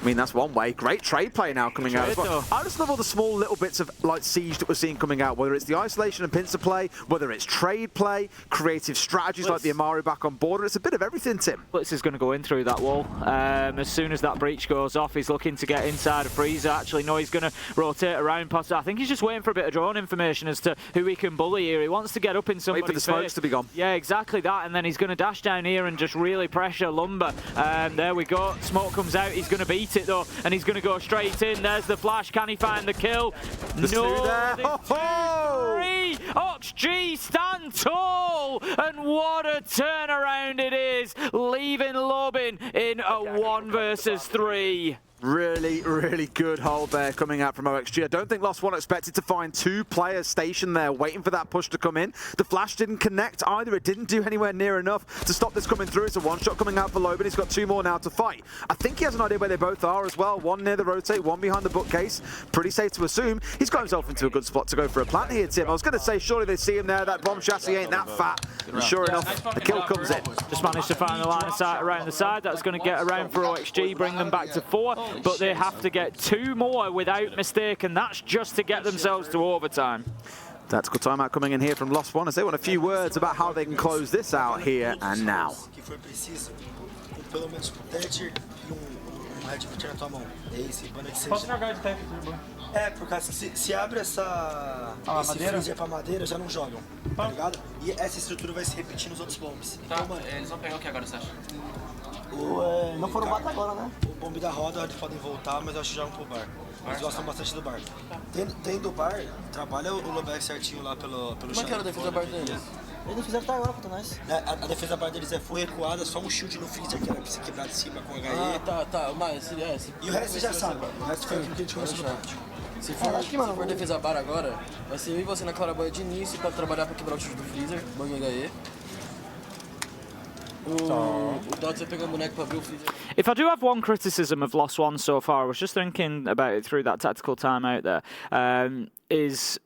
I mean, that's one way. Great trade play now coming out as well. I just love all the small little bits of like siege that we're seeing coming out, whether it's the isolation and pincer play, whether it's trade play, creative strategies like the Amari back on board. It's a bit of everything, Tim. Blitz is going to go in through that wall. As soon as that breach goes off, he's looking to get inside a freezer. Actually, no, he's going to rotate around past. I think he's just waiting for a bit of drone information as to who he can bully here. He wants to get up in somebody's Wait for the smokes to be gone. Yeah, exactly that, and then he's going to dash down here and just really pressure Lumber. There we go. Smoke comes out. He's going to beat it though, and he's going to go straight in. There's the flash. Can he find the kill? There's no, two there. Three. OXG stand tall, and what a turnaround it is, leaving Lobin in a 1 versus 3. Really, really good hold there coming out from OXG. I don't think Lost One expected to find 2 players stationed there waiting for that push to come in. The flash didn't connect either. It didn't do anywhere near enough to stop this coming through. It's a one-shot coming out for Lobin. He's got 2 more now to fight. I think he has an idea where they both are as well. One near the rotate, one behind the bookcase. Pretty safe to assume. He's got himself into a good spot to go for a plant here, Tim. I was going to say, surely they see him there. That bomb chassis ain't that fat. And sure enough, the kill comes in. Just managed to find the line of sight around the side. That's going to get around for OXG, bring them back to 4. But they have to get 2 more without mistake, and that's just to get themselves to overtime. Tactical timeout coming in here from Lost One as they want a few words about how they can close this out here and now. É, por causa se abre esse freezer pra madeira, já não jogam, tá ligado? E essa estrutura vai se repetir nos outros bombs. Tá, então, eles vão pegar o que agora, você acha? Não foram bata agora, né? O bombe da roda eles podem voltar, mas eu acho que jogam pro bar. Eles gostam bastante do bar. Dentro do bar, trabalha o Lobeck certinho lá pelo chão. Como é que era a defesa do bar deles? Eles fizeram até agora contra nós. A defesa bar deles é full recuada, só um shield no freezer que era pra se quebrar de cima com HE. Ah, tá, mas... E o resto já sabe, o resto foi aquilo que a gente conversou no pátio. Se for defesa bar agora, vai ser eu e você na claraboia de início pra trabalhar pra quebrar o shield do freezer, bang HE. O Dodge pegou um boneco pra abrir o freezer. If I do have one criticism of Lost One so far, I was just thinking about it through that tactical timeout there, is,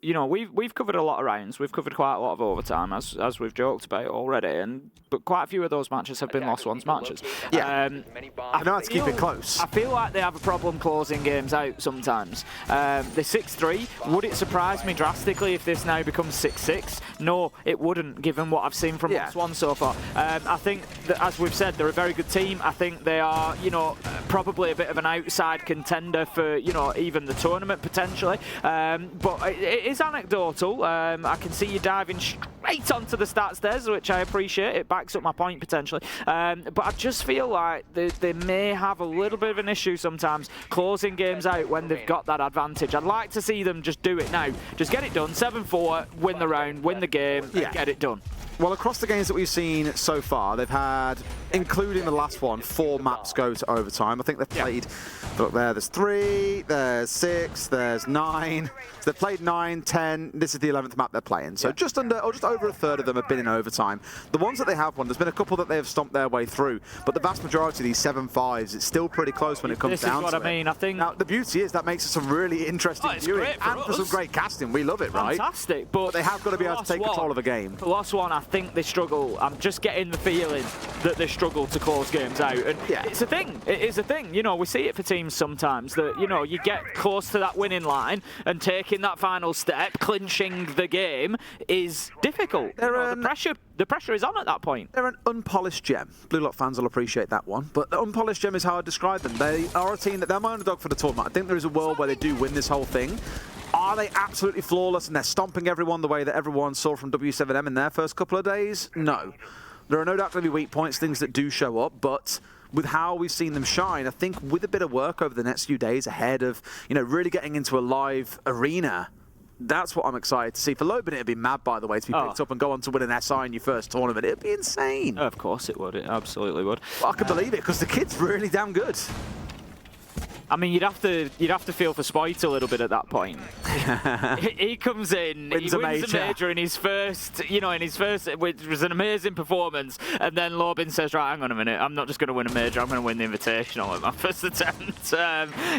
you know, we've covered a lot of rounds. We've covered quite a lot of overtime, as we've joked about already, but quite a few of those matches have been Lost One's matches. Yeah. I know how to keep it close. I feel like they have a problem closing games out sometimes. They're 6-3. Would it surprise me drastically if this now becomes 6-6? No, it wouldn't, given what I've seen from Lost One so far. I think that, as we've said, they're a very good team. I think they are, you know, probably a bit of an outside contender for, you know, even the tournament potentially. But it is anecdotal. I can see you diving straight onto the stats there, which I appreciate. It backs up my point potentially. But I just feel like they may have a little bit of an issue sometimes closing games out when they've got that advantage. I'd like to see them just do it now. Just get it done. 7-4, win the round, win the game, and get it done. Well, across the games that we've seen so far, they've had, including the last one, 4 maps go to overtime. I think they've played, look there, there's 3, there's 6, there's 9. So they've played 9, 10. This is the 11th map they're playing. So just under, or just over a third of them have been in overtime. The ones that they have won, there's been a couple that they have stomped their way through, but the vast majority of these 7-5s, it's still pretty close when it comes down to it. This is what I mean. I think now the beauty is that makes it some really interesting viewing and for some great casting. We love it, right? Fantastic, but they have got to be able to take control of the game. The last one, I think they struggle. I'm just getting the feeling that they struggle to close games out, and it's a thing. It is a thing. You know, we see it for teams sometimes that, you know, you get close to that winning line and taking that final step, clinching the game is difficult. The pressure is on at that point. They're an unpolished gem. Blue Lock fans will appreciate that one, but the unpolished gem is how I describe them. They are a team that they're my underdog for the tournament. I think there is a world where they do win this whole thing. Are they absolutely flawless and they're stomping everyone the way that everyone saw from W7M in their first couple of days? No. There are no doubt going to be weak points, things that do show up, but with how we've seen them shine, I think with a bit of work over the next few days ahead of, you know, really getting into a live arena, that's what I'm excited to see. For Lobin, it'd be mad, by the way, to be picked up and go on to win an SI in your first tournament. It'd be insane. Of course it would. It absolutely would. Well, I can believe it, because the kid's really damn good. I mean, you'd have to feel for Spoit a little bit at that point. He comes in, he wins a major in his first, which was an amazing performance, and then Lobin says, right, hang on a minute, I'm not just going to win a major, I'm going to win the Invitational at my first attempt.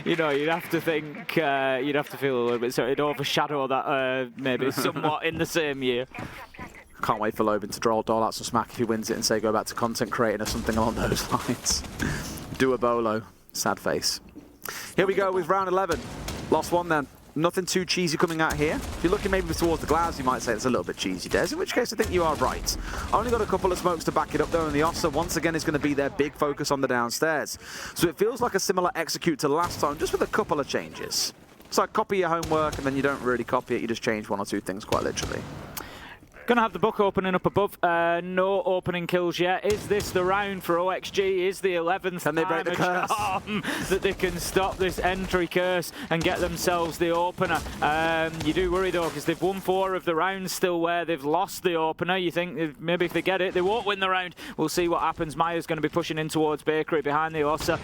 You know, you'd have to think, you'd have to feel a little bit, so it'd overshadow that maybe somewhat in the same year. Can't wait for Lobin to dole out some smack if he wins it and say go back to content creating or something along those lines. Do a bolo. Sad face. Here we go with round 11. Lost one then. Nothing too cheesy coming out here. If you're looking maybe towards the glass, you might say it's a little bit cheesy, Des, in which case I think you are right. I only got a couple of smokes to back it up though, and the Ossa once again is going to be their big focus on the downstairs. So it feels like a similar execute to last time, just with a couple of changes. It's like copy your homework and then you don't really copy it, you just change 1 or 2 things quite literally. Going to have the book opening up above. No opening kills yet. Is this the round for OXG? Is the 11th can they break the curse? That they can stop this entry curse and get themselves the opener? You do worry though, because they've won 4 of the rounds still where they've lost the opener. You think maybe if they get it, they won't win the round. We'll see what happens. Maya's going to be pushing in towards Bakery behind the Ossa.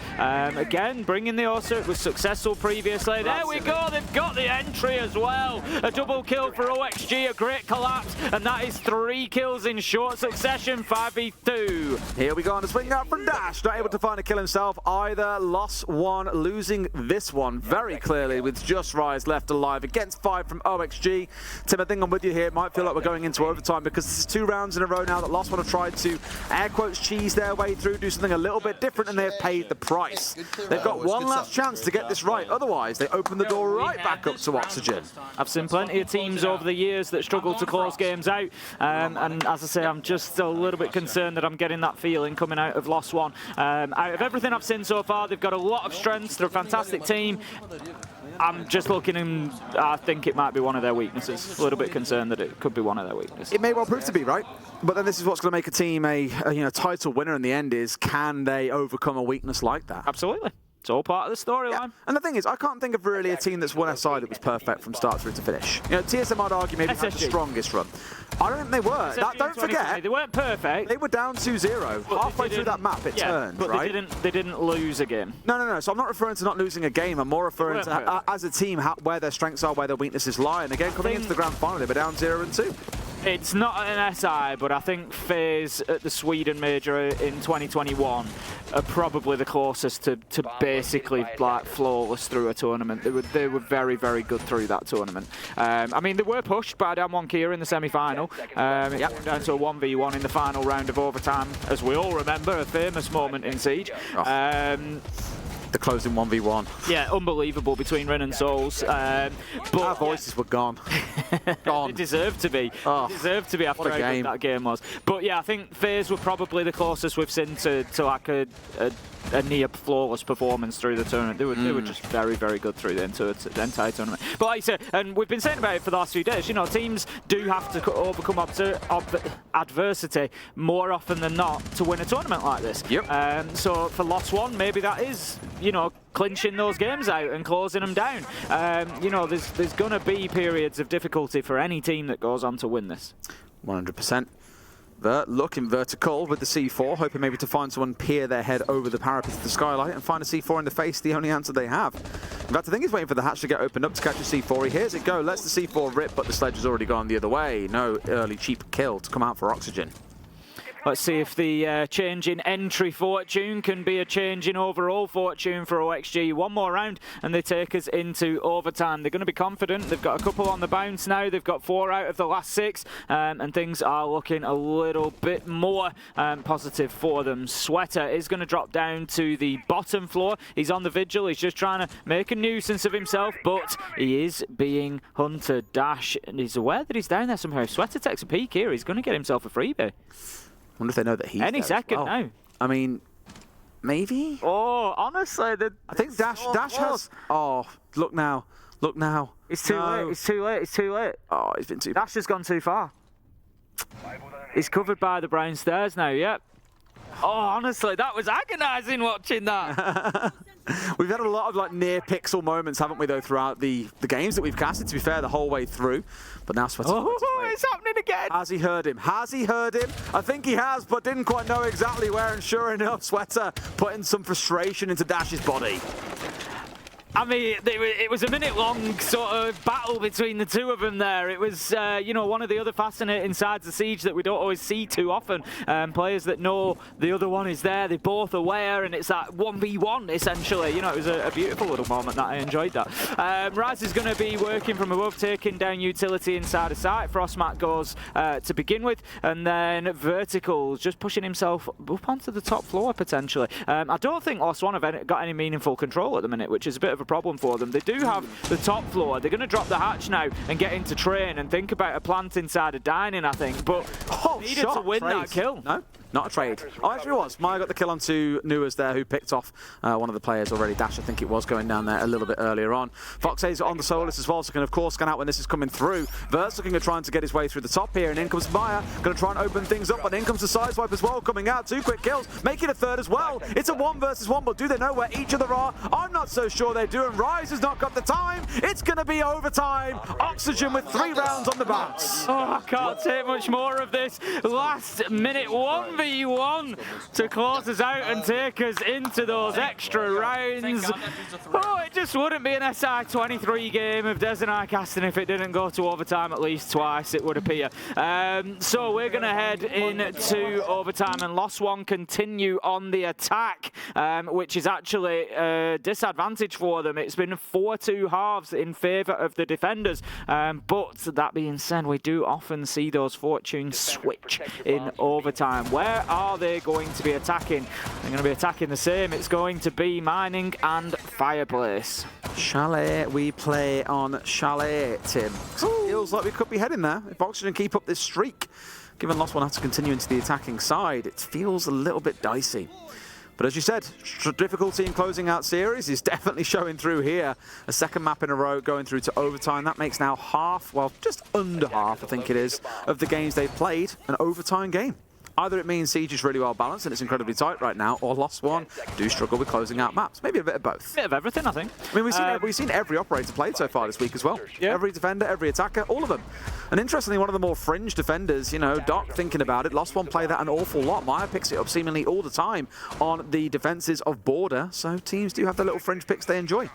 Again, bringing the Ossa. It was successful previously. There we go. They've got the entry as well. A double kill for OXG. A great collapse. And that is 3 kills in short succession, 5v2. Here we go on a swing out from Dash, not able to find a kill himself either. Lost one, losing this one very clearly with just Rise left alive against 5 from OXG. Tim, I think I'm with you here. It might feel like we're going into overtime because this is 2 rounds in a row now that Lost one have tried to, air quotes, cheese their way through, do something a little bit different, and they've paid the price. They've got one last chance to get this right. Otherwise, they open the door right back up to Oxygen. I've seen plenty of teams over the years that struggle to close games out. And as I say, I'm just a little bit concerned that I'm getting that feeling coming out of Lost One. Out of everything I've seen so far, they've got a lot of strengths. They're a fantastic team. I'm just looking and I think it might be one of their weaknesses. A little bit concerned that it could be one of their weaknesses. It may well prove to be, right? But then this is what's going to make a team a title winner in the end is, can they overcome a weakness like that? Absolutely. It's all part of the storyline. Yeah. And the thing is, I can't think of really a team that's won SI that was perfect from start through to finish. You know, TSM, I'd argue, maybe had the strongest run. I don't think they were. Don't forget, they weren't perfect. They were down 2-0. Halfway through that map, it turned, but right? They didn't lose a game. No. So I'm not referring to not losing a game. I'm more referring to, as a team, where their strengths are, where their weaknesses lie. And again, coming into the grand final, they were down 0-2. It's not an SI, but I think FaZe at the Sweden Major in 2021 are probably the closest to basically like flawless through a tournament. They were very, very good through that tournament. I mean, they were pushed by Damwon Kia in the semi-final. It came down to a 1v1 in the final round of overtime, as we all remember, a famous moment in Siege. The closing 1v1. Yeah, unbelievable between Rin and Souls. But our voices were gone. Gone. They deserved to be. Oh, They deserved to be after how good that game was. But yeah, I think FaZe were probably the closest we've seen to like a near flawless performance through the tournament. They were just very, very good through the entire tournament. But like I said, and we've been saying about it for the last few days, you know, teams do have to overcome adversity more often than not to win a tournament like this. Yep. So for Lost One, maybe that is, you know, clinching those games out and closing them down. You know, there's going to be periods of difficulty for any team that goes on to win this. 100%. Vert looking vertical with the C4, hoping maybe to find someone peer their head over the parapet of the skylight and find a C4 in the face, the only answer they have. In fact, I think he's waiting for the hatch to get opened up to catch a C4. He hears it go, lets the C4 rip, but the sledge has already gone the other way. No early cheap kill to come out for Oxygen. Let's see if the change in entry fortune can be a change in overall fortune for OXG. One more round and they take us into overtime. They're going to be confident. They've got a couple on the bounce now. They've got 4 out of the last 6 and things are looking a little bit more positive for them. Sweater is going to drop down to the bottom floor. He's on the vigil. He's just trying to make a nuisance of himself, but he is being hunted. Dash, and he's aware that he's down there somehow. If Sweater takes a peek here, he's going to get himself a freebie. I wonder if they know that he's any there second as well. now. I mean, maybe? Oh, honestly, I think Dash has... Oh, look now. Look now. It's too late. It's too late. It's too late. Oh, he's been too... Dash has gone too far. He's covered by the brown stairs now, yep. Oh, honestly, that was agonising watching that. We've had a lot of like near pixel moments, haven't we, though, throughout the games that we've casted, to be fair, the whole way through. But now Sweater... Oh, it's happening again. Has he heard him? Has he heard him? I think he has, but didn't quite know exactly where. And sure enough, Sweater putting some frustration into Dash's body. I mean, it was a minute-long sort of battle between the two of them there. It was, you know, one of the other fascinating sides of Siege that we don't always see too often. Players that know the other one is there, they're both aware, and it's that 1v1, essentially. You know, it was a beautiful little moment that I enjoyed that. Rise is going to be working from above, taking down utility inside of sight. Frostmat goes to begin with, and then Vertical just pushing himself up onto the top floor, potentially. I don't think Lost One have got any meaningful control at the minute, which is a bit of a problem for them. They do have the top floor. They're going to drop the hatch now and get into train and think about a plant inside of dining, I think. But needed to win that kill. No, not a trade. Oh, actually it was. Maya got the kill onto Nuas there, who picked off one of the players already. Dash, I think it was, going down there a little bit earlier on. Foxay's on the Solus as well, so can of course scan out when this is coming through. Vert's looking at trying to get his way through the top here, and in comes Maya, going to try and open things up, but in comes the sideswipe as well, coming out. 2 quick kills, making a third as well. It's a 1 versus 1, but do they know where each other are? I'm not so sure they do, and Rise has not got the time. It's going to be overtime. Oxygen with 3 rounds on the bounce. Oh, I can't take much more of this. Last minute 1v1 to close us out and take us into those extra rounds. Oh, it just wouldn't be an SI23 game of Dezenai casting if it didn't go to overtime at least twice, it would appear. So we're going to head into overtime, and Lost One continue on the attack, which is actually a disadvantage for them. It's been 4-2 halves in favour of the defenders, but that being said, we do often see those fortunes switch in overtime. Where are they going to be attacking? They're going to be attacking the same. It's going to be Mining and Fireplace. Chalet, we play on Chalet, Tim. Feels like we could be heading there if Oxygen keep up this streak. Given Lost One has to continue into the attacking side, it feels a little bit dicey. But as you said, difficulty in closing out series is definitely showing through here. A second map in a row going through to overtime. That makes now half, well, just under half, I think it is, of the games they've played an overtime game. Either it means Siege is really well balanced and it's incredibly tight right now, or Lost One do struggle with closing out maps. Maybe a bit of both. A bit of everything, I think. I mean, we've seen every operator played so far this week as well. Yeah. Every defender, every attacker, all of them. And interestingly, one of the more fringe defenders, you know, Doc thinking about it, Lost One play that an awful lot. Maya picks it up seemingly all the time on the defenses of Border, so teams do have their little fringe picks they enjoy.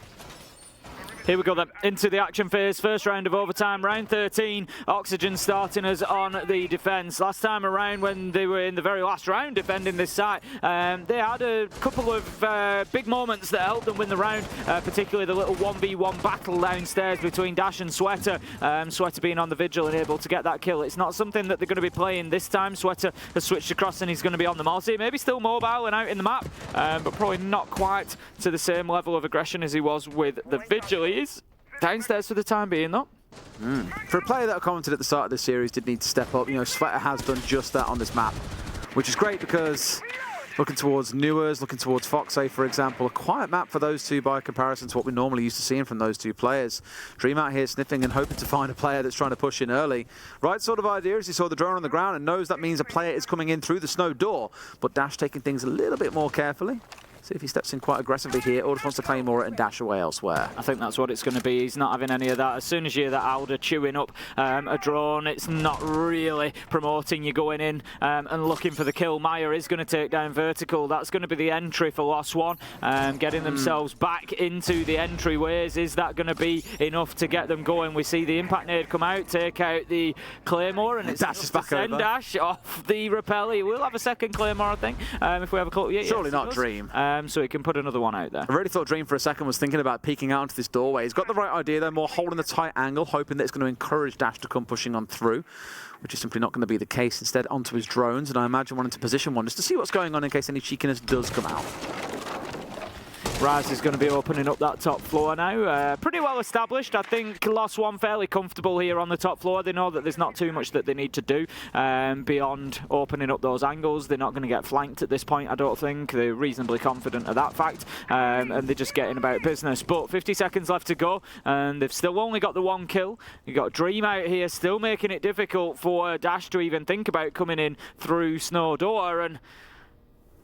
Here we go then, into the action phase. First round of overtime, round 13. Oxygen starting us on the defence. Last time around when they were in the very last round defending this site, they had a couple of big moments that helped them win the round, particularly the little 1v1 battle downstairs between Dash and Sweater. Sweater being on the vigil and able to get that kill. It's not something that they're going to be playing this time. Sweater has switched across and he's going to be on the multi. Maybe still mobile and out in the map, but probably not quite to the same level of aggression as he was with the vigil. He is downstairs for the time being, though. For a player that I commented at the start of the series did need to step up, you know, Sweater has done just that on this map, which is great because looking towards Newers, looking towards Foxay, for example, a quiet map for those two by comparison to what we're normally used to seeing from those two players. Dream out here sniffing and hoping to find a player that's trying to push in early. Right sort of idea as he saw the drone on the ground and knows that means a player is coming in through the snow door, but Dash taking things a little bit more carefully. See if he steps in quite aggressively here or just wants to claymore it and dash away elsewhere. I think that's what it's going to be. He's not having any of that. As soon as you hear that Alder chewing up a drone, it's not really promoting you going in and looking for the kill. Maya is going to take down Vertical. That's going to be the entry for Lost One. Getting themselves back into the entryways. Is that going to be enough to get them going? We see the impact nade come out, take out the claymore, and it's Dash is back over. send Dash off the rappel. He will have a second claymore, I think, if we have a call. Yeah, Surely yes, not Dream. So he can put another one out there. I really thought Dream for a second was thinking about peeking out into this doorway. He's got the right idea though, more holding the tight angle, hoping that it's going to encourage Dash to come pushing on through, which is simply not going to be the case. Instead, onto his drones, and I imagine wanting to position one just to see what's going on in case any cheekiness does come out. Raz is going to be opening up that top floor now. Pretty well established. I think Lost One fairly comfortable here on the top floor. They know that there's not too much that they need to do beyond opening up those angles. They're not going to get flanked at this point, I don't think. They're reasonably confident of that fact, and they're just getting about business. But 50 seconds left to go, and they've still only got the one kill. You've got Dream out here, still making it difficult for Dash to even think about coming in through Snow Door, and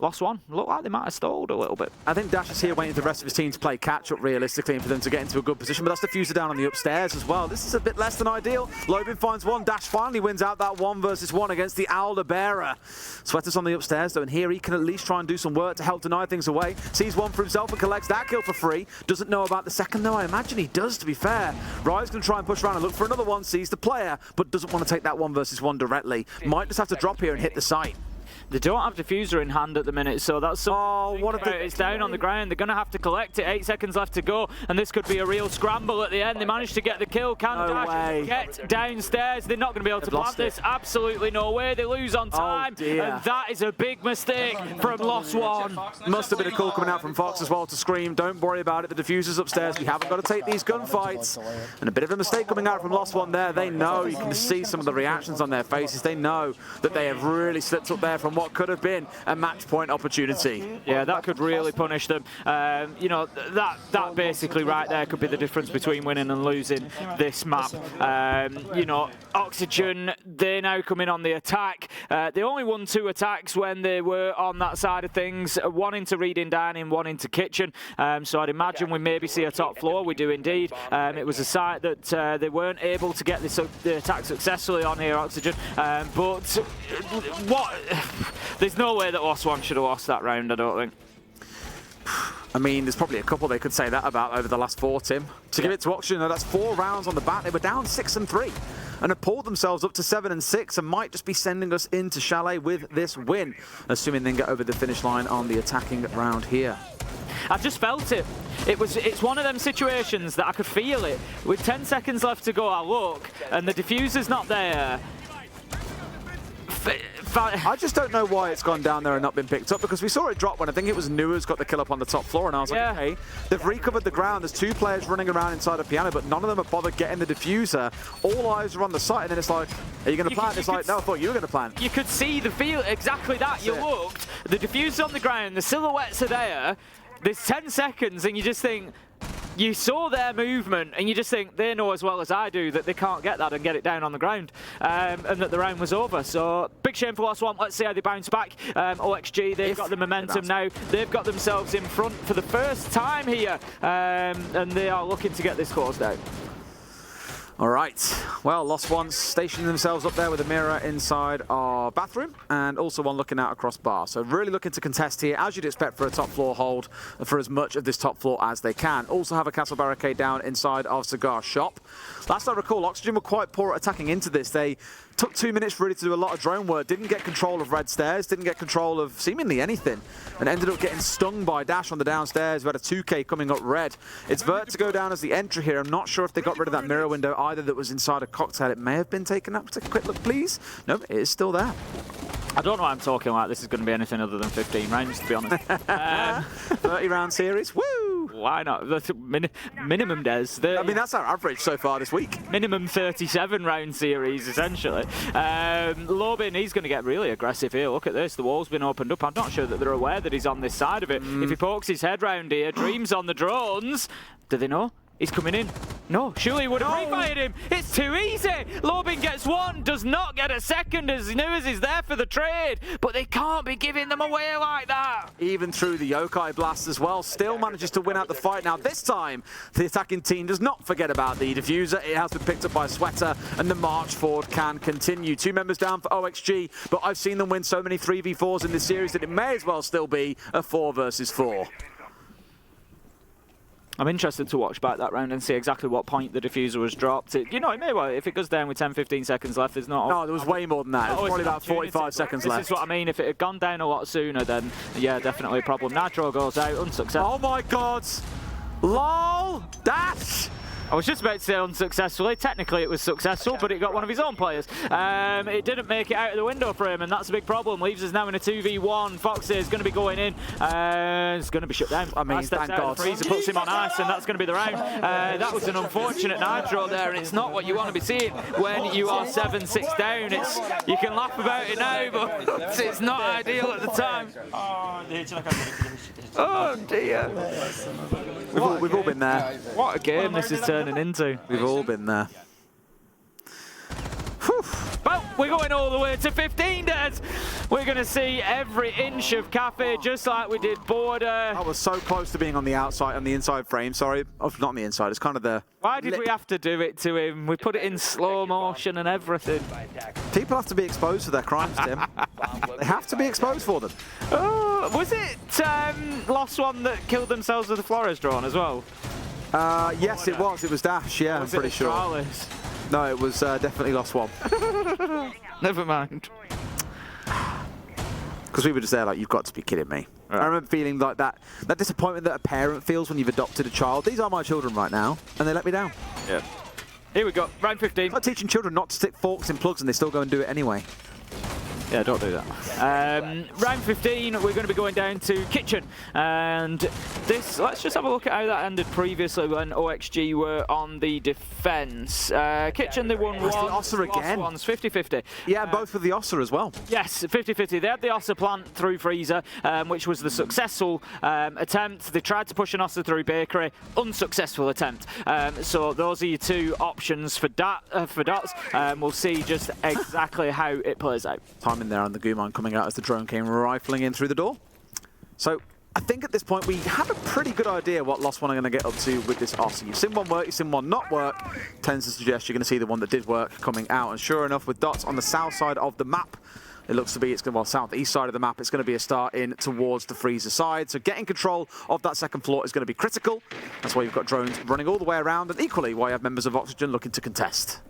Lost One look like they might have stalled a little bit. I think Dash is here waiting for the rest of his team to play catch-up realistically and for them to get into a good position, but that's diffuser down on the upstairs as well. This is a bit less than ideal. Lobin finds one. Dash finally wins out that 1 versus 1 against the Alder Bearer. Sweater's on the upstairs though, and here he can at least try and do some work to help deny things away. Sees one for himself and collects that kill for free. Doesn't know about the second though. I imagine he does, to be fair. Rye's going to try and push around and look for another one, sees the player, but doesn't want to take that 1 versus 1 directly. Might just have to drop here and hit the site. They don't have diffuser in hand at the minute, so that's something. Oh, what a it's down on the ground. They're going to have to collect it. 8 seconds left to go, and this could be a real scramble at the end. They managed to get the kill. Can Dash get downstairs? They're not going to be able to plant this. Absolutely no way. They lose on time, and that is a big mistake from Lost One. Must have been a call coming out from Fox as well to scream, don't worry about it, the diffuser's upstairs, we haven't got to take these gunfights. And a bit of a mistake coming out from Lost One there. They know, you can see some of the reactions on their faces, they know that they have really slipped up there from what could have been a match point opportunity. Yeah, that could really punish them. You know, that basically right there could be the difference between winning and losing this map. You know, Oxygen, they now come in on the attack. They only won 2 attacks when they were on that side of things, one into reading dining, one into kitchen. So I'd imagine we maybe see a top floor. We do indeed. It was a site that they weren't able to get the attack successfully on here, Oxygen. But what? There's no way that Lost One should have lost that round, I don't think. I mean, there's probably a couple they could say that about over the last 4, Tim. To give it to Oxygen, that's 4 rounds on the bat. They were down 6-3 and have pulled themselves up to 7-6 and might just be sending us into Chalet with this win, assuming they can get over the finish line on the attacking round here. I just felt it. It's one of them situations that I could feel it. With 10 seconds left to go, I look, and the diffuser's not there. I just don't know why it's gone down there and not been picked up, because we saw it drop when I think it was Newers got the kill up on the top floor, and I was like, okay, they've recovered the ground. There's 2 players running around inside a piano, but none of them have bothered getting the diffuser. All eyes are on the site, and then it's like, are you going to plant? It's like, no, I thought you were going to plant. You could see the feel, exactly that. That's you looked, the diffuser's on the ground, the silhouettes are there, there's 10 seconds, and you just think, you saw their movement, and you just think they know as well as I do that they can't get that and get it down on the ground, and that the round was over. So big shame for Lost One. Let's see how they bounce back. OXG, they've got the momentum now. They've got themselves in front for the first time here, and they are looking to get this closed out. All right. Well, Lost One stationing themselves up there with a mirror inside of of bathroom, and also one looking out across bar. So really looking to contest here, as you'd expect for a top floor hold, for as much of this top floor as they can. Also have a castle barricade down inside of Cigar Shop. Last I recall, Oxygen were quite poor at attacking into this. They took 2 minutes really to do a lot of drone work, didn't get control of red stairs, didn't get control of seemingly anything, and ended up getting stung by Dash on the downstairs, who had a 2K coming up red. It's Vert to go down as the entry here. I'm not sure if they got rid of that mirror window either that was inside a cocktail. It may have been taken up. Take a quick look, please. No, it is still there. I don't know why I'm talking like this is going to be anything other than 15 rounds, to be honest. 30-round series, woo! Why not? Minimum, Des. I mean, that's our average so far this week. Minimum 37-round series, essentially. Lobin, he's going to get really aggressive here. Look at this. The wall's been opened up. I'm not sure that they're aware that he's on this side of it. If he pokes his head round here, Dream's on the drones. Do they know? He's coming in. No, surely he would have pre-fired him. It's too easy. Lobin gets one, does not get a second as new as he's there for the trade. But they can't be giving them away like that. Even through the Yokai blast as well, still manages to win out the fight. Now this time, the attacking team does not forget about the diffuser. It has been picked up by Sweater, and the march forward can continue. 2 members down for OXG, but I've seen them win so many 3v4s in this series that it may as well still be a 4 versus 4. I'm interested to watch back that round and see exactly what point the diffuser was dropped. It may well, if it goes down with 10-15 seconds left, there's not... No, there was way more than that. It was probably about 45 seconds left. This is what I mean. If it had gone down a lot sooner, then yeah, definitely a problem. Nitro goes out, unsuccessful. Oh my god! LOL! Dash! I was just about to say unsuccessfully. Technically it was successful, but it got one of his own players. It didn't make it out of the window for him, and that's a big problem. Leaves us now in a 2v1. Foxy is going to be going in. It's going to be shut down. I mean, thank God. Freezer puts him on ice, and that's going to be the round. That was an unfortunate Nitro there, and it's not what you want to be seeing when you are 7-6 down. You can laugh about it now, but it's not ideal at the time. Oh dear. We've all been there. What a game this is turning into. We've all been there. Well, we're going all the way to 15, Des. We're going to see every inch of Cafe, just like we did Border. I was so close to being on the outside, on the inside frame. Sorry, oh, not on the inside. It's kind of the. Why did we have to do it to him? We put it in slow motion and everything. People have to be exposed for their crimes, Tim. They have to be exposed for them. Oh, was it Lost One that killed themselves with the Flores drone as well? Yes, it was. It was Dash. Yeah, I'm pretty sure. Astralis? No, it was definitely Lost One. Never mind. Because we were just there like, you've got to be kidding me. Right. I remember feeling like that disappointment that a parent feels when you've adopted a child. These are my children right now, and they let me down. Yeah. Here we go, round 15. It's like teaching children not to stick forks in plugs and they still go and do it anyway. Yeah, don't do that. Round 15, we're going to be going down to Kitchen. And this, let's just have a look at how that ended previously when OXG were on the defense. Kitchen, they won one. The Ossa again. Ones, 50-50. Yeah, both with the Ossa as well. Yes, 50-50. They had the Ossa plant through Freezer, which was the successful attempt. They tried to push an Ossa through Bakery, unsuccessful attempt. So those are your 2 options for Dots. We'll see just exactly how it plays out. Time in there on the Gumon coming out as the drone came rifling in through the door. So I think at this point we have a pretty good idea what Lost One are going to get up to with this Ossa. You've seen one work, you've seen one not work. Tends to suggest you're going to see the one that did work coming out. And sure enough, with Dots on the south side of the map, it looks to be, southeast side of the map, it's going to be a start in towards the Freezer side. So getting control of that second floor is going to be critical. That's why you've got drones running all the way around, and equally why you have members of Oxygen looking to contest.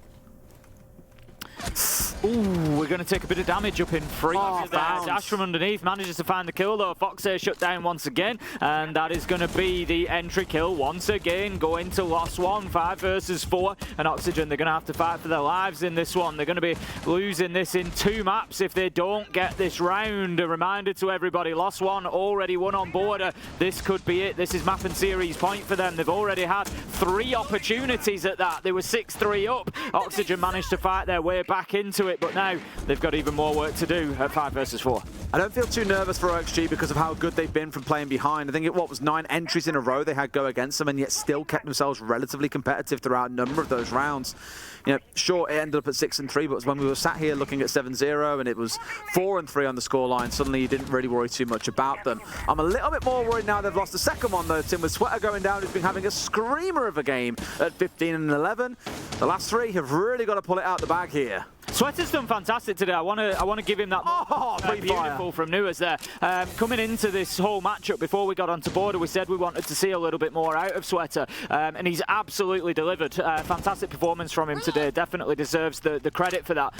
Ooh, we're going to take a bit of damage up in Freezer there. Bounce. Dash from underneath manages to find the kill though. Foxy shut down once again, and that is going to be the entry kill once again. Going to Lost One, 5 versus 4, and Oxygen, they're going to have to fight for their lives in this one. They're going to be losing this in 2 maps if they don't get this round. A reminder to everybody, Lost One already won on Border. This could be it. This is map and series point for them. They've already had 3 opportunities at that. They were 6-3 up. Oxygen managed to fight their way back into it, but now they've got even more work to do at 5 versus 4. I don't feel too nervous for OXG because of how good they've been from playing behind. I think it was 9 entries in a row they had go against them, and yet still kept themselves relatively competitive throughout a number of those rounds. You know, sure, it ended up at 6-3, but it was when we were sat here looking at 7-0 and it was 4-3 on the scoreline, suddenly you didn't really worry too much about them. I'm a little bit more worried now they've lost the second one though, Tim, with Sweater going down, who's been having a screamer of a game at 15 and 11. The last 3 have really got to pull it out the bag here. Sweater's done fantastic today. I want to give him that. Beautiful from Nuas there. Coming into this whole matchup before we got onto border, we said we wanted to see a little bit more out of Sweater, and he's absolutely delivered. Fantastic performance from him today. Definitely deserves the credit for that.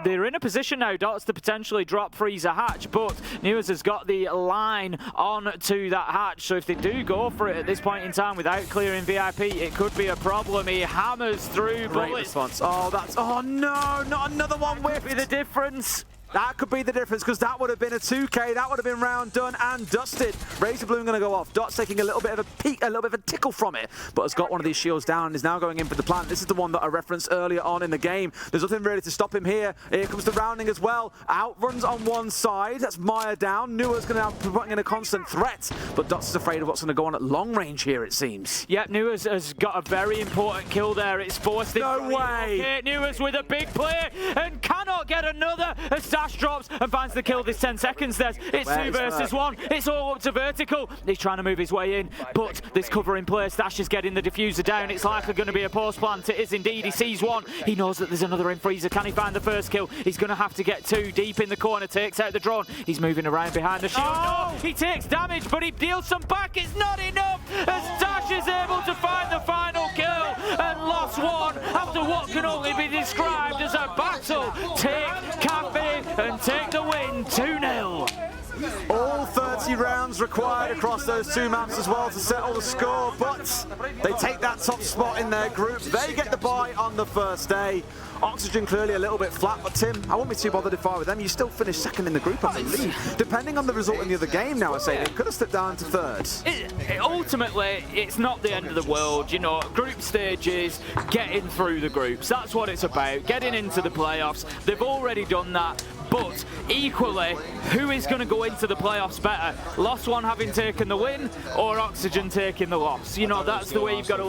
They're in a position now, Dots, to potentially drop Freezer hatch, but Nuas has got the line on to that hatch, so if they do go for it at this point in time without clearing VIP, it could be a problem. He hammers through bullets. Oh no, not another one whip. Be the difference. That could be the difference, because that would have been a 2K. That would have been round done and dusted. Razor Bloom going to go off. Dot's taking a little bit of a peek, a little bit of a tickle from it, but has got one of these shields down and is now going in for the plant. This is the one that I referenced earlier on in the game. There's nothing really to stop him here. Here comes the rounding as well. Outruns on one side. That's Maya down. Nua's going to be putting in a constant threat, but Dots is afraid of what's going to go on at long range here, it seems. Yeah, Nuas has got a very important kill there. It's forced him. No way! Okay, Nuas with a big play and cannot get another as Stash drops and finds the kill. This 10 seconds there. It's 2 versus 1. It's all up to vertical. He's trying to move his way in, but this cover in place. Stash is getting the diffuser down. It's likely going to be a post plant. It is indeed. He sees one. He knows that there's another in freezer. Can he find the first kill? He's going to have to get 2 deep in the corner. Takes out the drone. He's moving around behind the shield. No! He takes damage, but he deals some back. It's not enough as Stash is able to find the final kill and lost one after what can only be described as a battle. Take Cafe and take the win, 2-0. All 30 rounds required across those 2 maps as well to settle the score, but they take that top spot in their group. They get the bye on the first day. Oxygen clearly a little bit flat, but Tim, I won't be too bothered if I were them. You still finish second in the group, I believe. Depending on the result in the other game now, I say, they could have slipped down to third. Ultimately, it's not the end of the world. You know, group stages, getting through the groups. That's what it's about, getting into the playoffs. They've already done that. But equally, who is going to go into the playoffs better? Lost One having taken the win, or Oxygen taking the loss? You know, that's the way you've got to look.